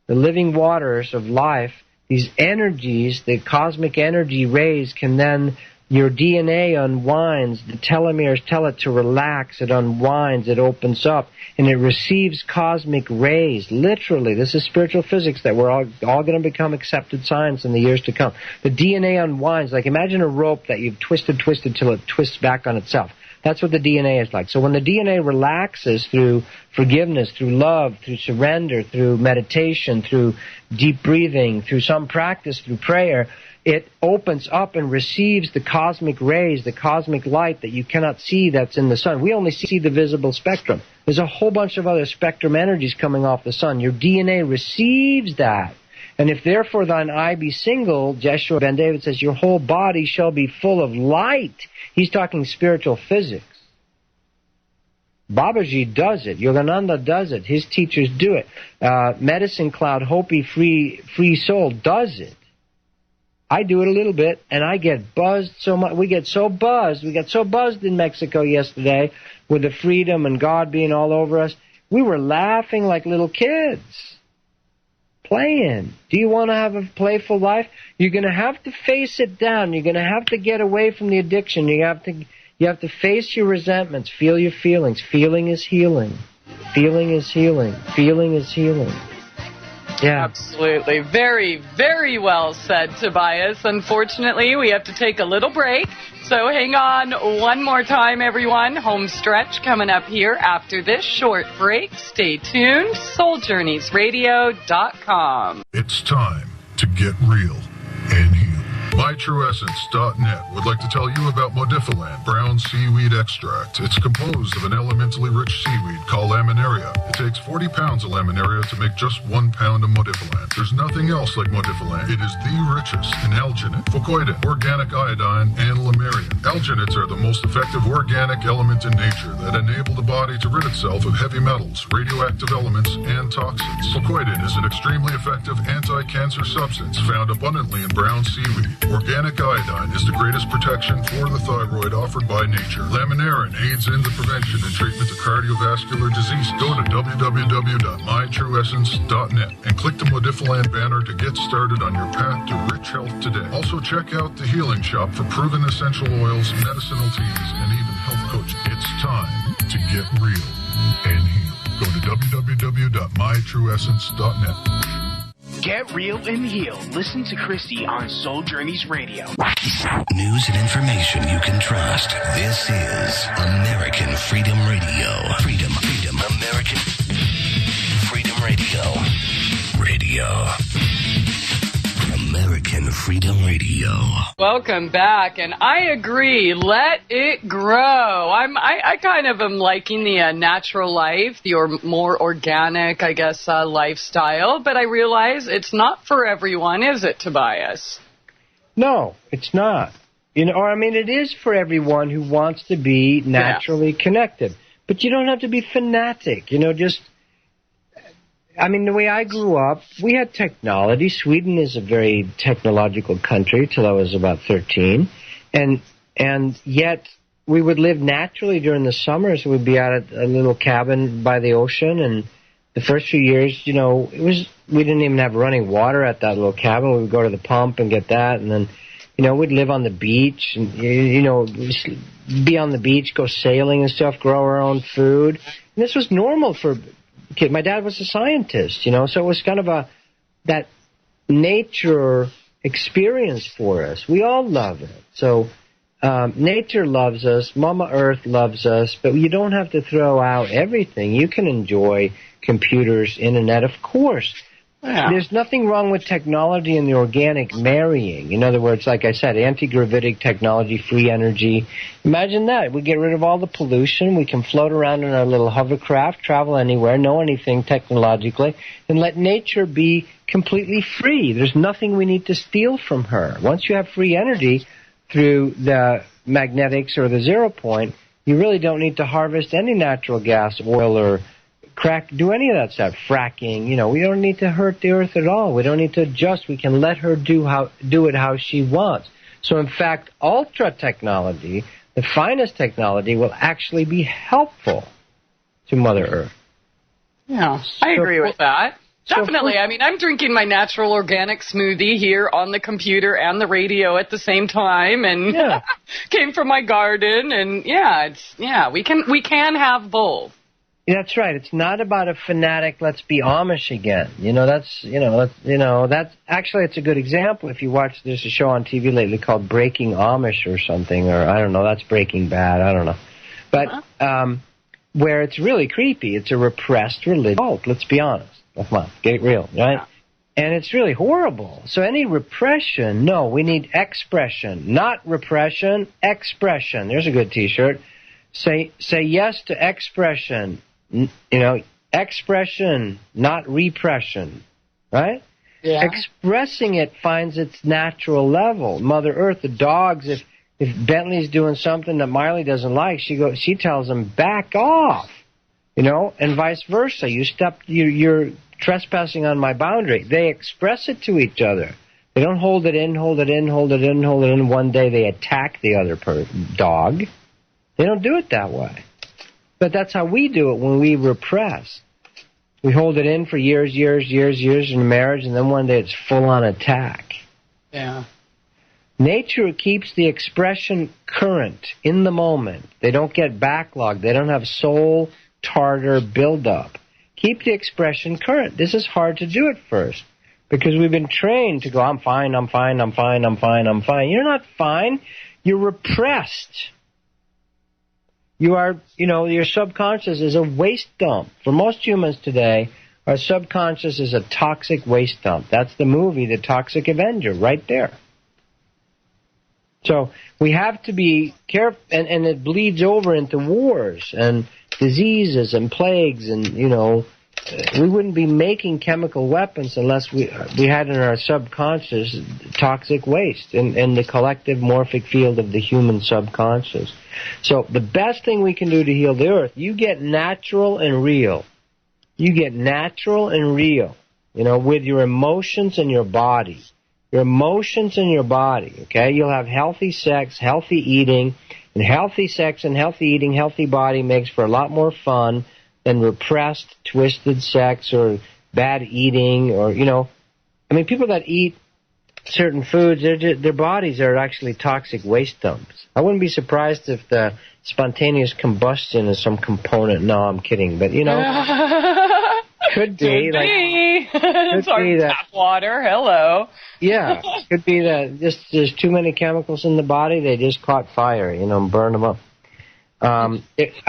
the living waters of life, these energies, the cosmic energy rays can then, your DNA unwinds, the telomeres tell it to relax, it unwinds, it opens up, and it receives cosmic rays. Literally, this is spiritual physics that we're all going to become accepted science in the years to come. The DNA unwinds, like imagine a rope that you've twisted till it twists back on itself. That's what the DNA is like. So when the DNA relaxes through forgiveness, through love, through surrender, through meditation, through deep breathing, through some practice, through prayer, it opens up and receives the cosmic rays, the cosmic light that you cannot see that's in the sun. We only see the visible spectrum. There's a whole bunch of other spectrum energies coming off the sun. Your DNA receives that. And if therefore thine eye be single, Joshua Ben David says, your whole body shall be full of light. He's talking spiritual physics. Babaji does it. Yogananda does it. His teachers do it. Medicine Cloud, Hopi Free Soul does it. I do it a little bit, and I get buzzed so much. We get so buzzed. We got so buzzed in Mexico yesterday with the freedom and God being all over us. We were laughing like little kids. Playing. Do you want to have a playful life? You're going to have to face it down. You're going to have to get away from the addiction. You have to face your resentments. Feel your feelings. Feeling is healing. Feeling is healing. Feeling is healing. Yeah. Absolutely. Very, very well said, Tobias. Unfortunately, we have to take a little break. So hang on one more time, everyone. Home stretch coming up here after this short break. Stay tuned. SoulJourneysRadio.com. It's time to get real and heal. MyTrueEssence.net would like to tell you about Modifiland brown seaweed extract. It's composed of an elementally rich seaweed called laminaria. It takes 40 pounds of laminaria to make just 1 pound of Modifiland. There's nothing else like Modifiland. It is the richest in alginate, fucoidin, organic iodine, and lamarian. Alginates are the most effective organic element in nature that enable the body to rid itself of heavy metals, radioactive elements, and toxins. Fucoidin is an extremely effective anti-cancer substance found abundantly in brown seaweed. Organic iodine is the greatest protection for the thyroid offered by nature. Laminarin aids in the prevention and treatment of cardiovascular disease. Go to www.mytrueessence.net and click the Modifiland banner to get started on your path to rich health today. Also check out the Healing Shop for proven essential oils, medicinal teas, and even health coaching. It's time to get real and heal. Go to www.mytrueessence.net. Get real and heal. Listen to Christie on Soul Journeys Radio. News and information you can trust. This is American Freedom Radio. Freedom. American Freedom Radio. American Freedom Radio. Welcome back, and I agree. Let it grow. I kind of am liking the natural life, the more organic, I guess, lifestyle. But I realize it's not for everyone, is it, Tobias? No, it's not. It is for everyone who wants to be naturally connected. But you don't have to be fanatic. The way I grew up, we had technology. Sweden is a very technological country till I was about 13. And yet we would live naturally during the summers. We'd be out at a little cabin by the ocean. And the first few years, we didn't even have running water at that little cabin. We would go to the pump and get that. And then, we'd live on the beach and, be on the beach, go sailing and stuff, grow our own food. And this was normal for kid. My dad was a scientist, so it was kind of that nature experience for us. We all love it. So nature loves us, Mama Earth loves us, but you don't have to throw out everything. You can enjoy computers, internet, of course. Yeah. There's nothing wrong with technology and the organic marrying. In other words, like I said, anti-gravitic technology, free energy. Imagine that. We get rid of all the pollution. We can float around in our little hovercraft, travel anywhere, know anything technologically, and let nature be completely free. There's nothing we need to steal from her. Once you have free energy through the magnetics or the 0 point, you really don't need to harvest any natural gas, oil, or do any of that stuff, fracking. We don't need to hurt the earth at all. We don't need to adjust. We can let her do it how she wants. So, in fact, ultra technology, the finest technology, will actually be helpful to Mother Earth. Yeah, I agree with that. Definitely. I'm drinking my natural organic smoothie here on the computer and the radio at the same time, and came from my garden. And we can have both. That's right. It's not about a fanatic, let's be Amish again. That's actually, it's a good example. If you watch, there's a show on TV lately called Breaking Amish or something, or I don't know, that's Breaking Bad, I don't know. But where it's really creepy, it's a repressed religion. Oh, let's be honest. Come on, get it real, right? Yeah. And it's really horrible. So any repression, no, we need expression. Not repression, expression. There's a good T-shirt. Say yes to expression. Expression, not repression, right? Yeah. Expressing it finds its natural level. Mother Earth, the dogs, if Bentley's doing something that Miley doesn't like, she tells him, back off, and vice versa. You're trespassing on my boundary. They express it to each other. They don't hold it in. One day they attack the other dog. They don't do it that way. But that's how we do it when we repress. We hold it in for years in marriage, and then one day it's full-on attack. Yeah. Nature keeps the expression current in the moment. They don't get backlogged. They don't have soul tartar buildup. Keep the expression current. This is hard to do at first because we've been trained to go, I'm fine. You're not fine. You're repressed. You are, your subconscious is a waste dump. For most humans today, our subconscious is a toxic waste dump. That's the movie, The Toxic Avenger, right there. So we have to be careful, and it bleeds over into wars and diseases and plagues, and, we wouldn't be making chemical weapons unless we had in our subconscious toxic waste in the collective morphic field of the human subconscious. So the best thing we can do to heal the earth, you get natural and real. You get natural and real, with your emotions and your body. Your emotions and your body, okay? You'll have healthy sex, healthy eating, and healthy sex and healthy eating, healthy body makes for a lot more fun than repressed, twisted sex or bad eating or, people that eat certain foods, their bodies are actually toxic waste dumps. I wouldn't be surprised if the spontaneous combustion is some component. No, I'm kidding, but, could be. It's our tap water. Hello. Yeah, could be that there's too many chemicals in the body. They just caught fire, and burn them up. I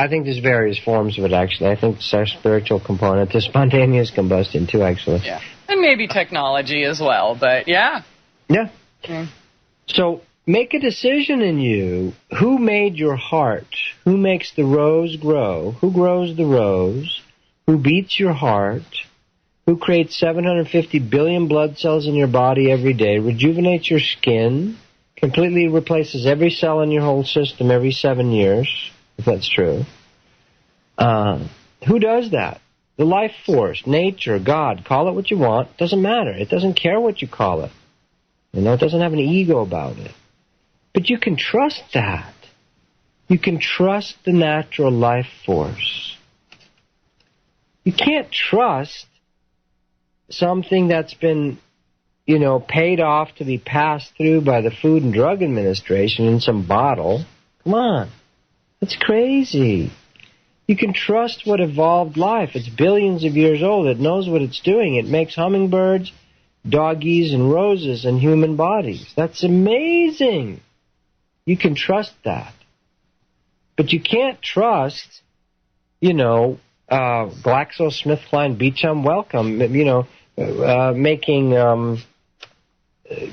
think there's various forms of it, actually. I think it's our spiritual component, the spontaneous combustion, too, actually. Yeah, and maybe technology as well, but yeah. Yeah. Mm. So make a decision in you. Who made your heart? Who makes the rose grow? Who grows the rose? Who beats your heart? Who creates 750 billion blood cells in your body every day, rejuvenates your skin, completely replaces every cell in your whole system every 7 years, if that's true. Who does that? The life force, nature, God, call it what you want. Doesn't matter. It doesn't care what you call it. It doesn't have an ego about it. But you can trust that. You can trust the natural life force. You can't trust something that's been, paid off to be passed through by the Food and Drug Administration in some bottle. Come on. That's crazy. You can trust what evolved life. It's billions of years old. It knows what it's doing. It makes hummingbirds, doggies, and roses in human bodies. That's amazing. You can trust that. But you can't trust, GlaxoSmithKline Beecham Wellcome, making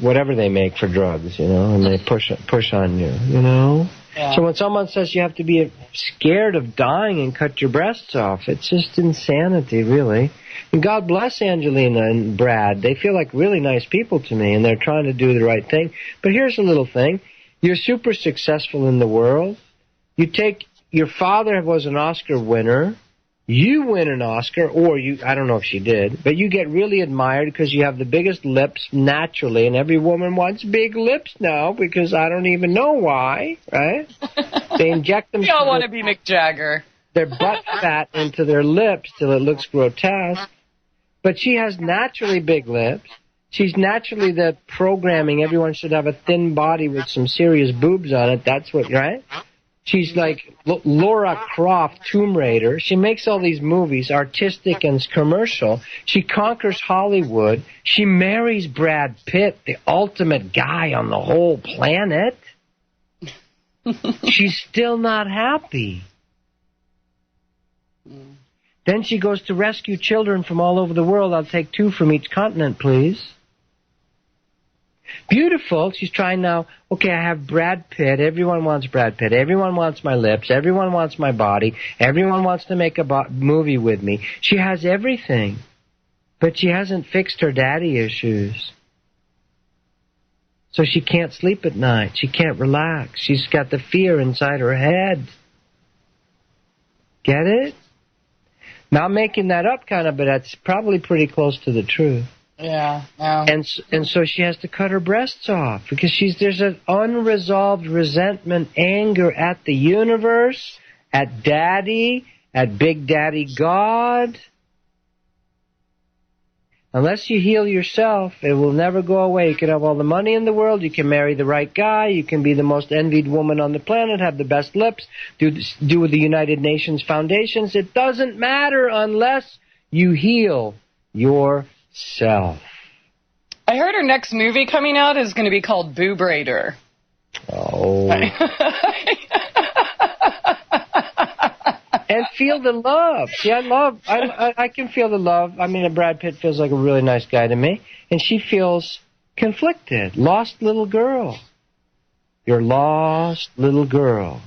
whatever they make for drugs, and they push on you, Yeah. So when someone says you have to be scared of dying and cut your breasts off, it's just insanity, really. And God bless Angelina and Brad. They feel like really nice people to me, and they're trying to do the right thing. But here's a little thing. You're super successful in the world. Your father was an Oscar winner. You win an Oscar, I don't know if she did, but you get really admired because you have the biggest lips naturally, and every woman wants big lips now because I don't even know why, right? They inject them. We all want to be Mick Jagger. Their butt fat into their lips till it looks grotesque. But she has naturally big lips. She's naturally the programming. Everyone should have a thin body with some serious boobs on it. That's what, right? She's like Laura Croft, Tomb Raider. She makes all these movies, artistic and commercial. She conquers Hollywood. She marries Brad Pitt, the ultimate guy on the whole planet. She's still not happy. Then she goes to rescue children from all over the world. I'll take 2 from each continent, please. Beautiful. She's trying now. Okay, I have Brad Pitt. Everyone wants Brad Pitt. Everyone wants my lips. Everyone wants my body. Everyone wants to make a movie with me. She has everything. But she hasn't fixed her daddy issues. So she can't sleep at night. She can't relax. She's got the fear inside her head. Get it? Now I'm making that up kind of, but that's probably pretty close to the truth. Yeah. And so she has to cut her breasts off because there's an unresolved resentment, anger at the universe, at Daddy, at Big Daddy God. Unless you heal yourself, it will never go away. You can have all the money in the world, you can marry the right guy, you can be the most envied woman on the planet, have the best lips, do with the United Nations foundations. It doesn't matter unless you heal yourself. I heard her next movie coming out is going to be called Boob Raider. Oh. And feel the love. See, I can feel the love. I mean, Brad Pitt feels like a really nice guy to me. And she feels conflicted. Lost little girl. You're lost little girl.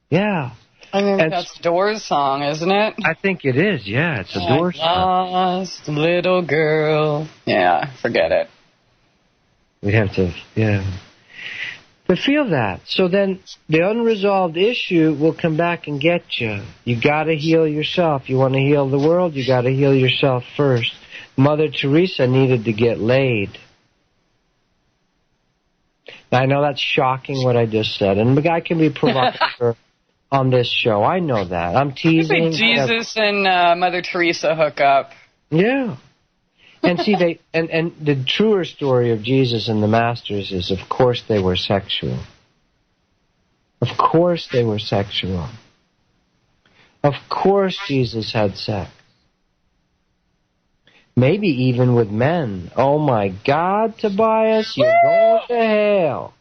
Yeah. I mean, that's Doors' song, isn't it? I think it is, yeah. It's a Doors song. Lost little girl. Yeah, forget it. We have to, yeah. But feel that. So then the unresolved issue will come back and get you. You got to heal yourself. You want to heal the world, you got to heal yourself first. Mother Teresa needed to get laid. Now, I know that's shocking what I just said, and the guy can be provocative on this show. I know that. I'm teasing. I think Jesus and Mother Teresa hook up. Yeah. And see, and the truer story of Jesus and the Masters is, of course, they were sexual. Of course they were sexual. Of course Jesus had sex. Maybe even with men. Oh, my God, Tobias, you're going to hell.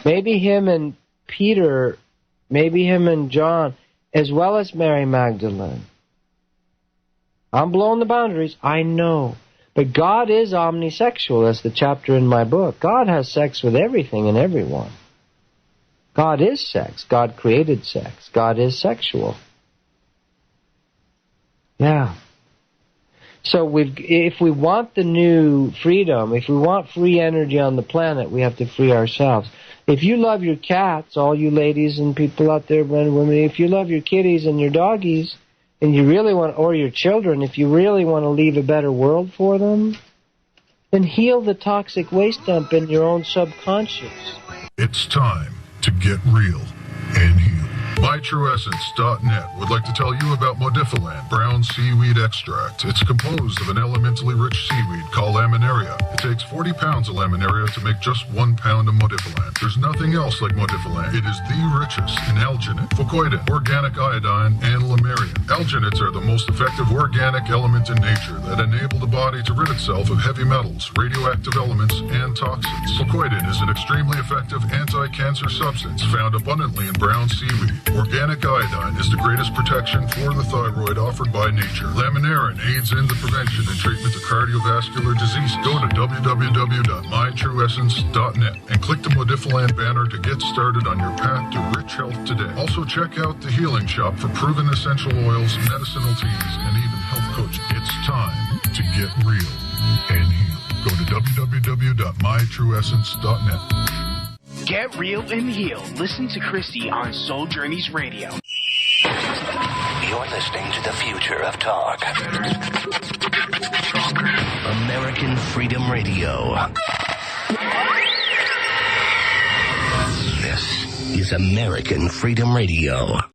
Maybe him and Peter, maybe him and John, as well as Mary Magdalene. I'm blowing the boundaries, I know. But God is omnisexual. That's the chapter in my book. God has sex with everything and everyone. God is sex. God created sex. God is sexual. Yeah. So if we want the new freedom, if we want free energy on the planet, we have to free ourselves. If you love your cats, all you ladies and people out there, men and women, if you love your kitties and your doggies, and you really want, or your children, if you really want to leave a better world for them, then heal the toxic waste dump in your own subconscious. It's time to get real and heal. MyTrueEssence.net would like to tell you about Modifiland brown seaweed extract. It's composed of an elementally rich seaweed called laminaria. It takes 40 pounds of laminaria to make just 1 pound of Modifiland. There's nothing else like Modifiland. It is the richest in alginate, fucoidin, organic iodine, and lamarian. Alginates are the most effective organic element in nature that enable the body to rid itself of heavy metals, radioactive elements, and toxins. Fucoidin is an extremely effective anti-cancer substance found abundantly in brown seaweed. Organic iodine is the greatest protection for the thyroid offered by nature. Laminarin aids in the prevention and treatment of cardiovascular disease. Go to www.mytrueessence.net and click the Modifiland banner to get started on your path to rich health today. Also check out the Healing Shop for proven essential oils, medicinal teas, and even health coaching. It's time to get real and heal. Go to www.mytrueessence.net. Get real and heal. Listen to Christie on Soul Journeys Radio. You're listening to the future of talk. American Freedom Radio. This is American Freedom Radio.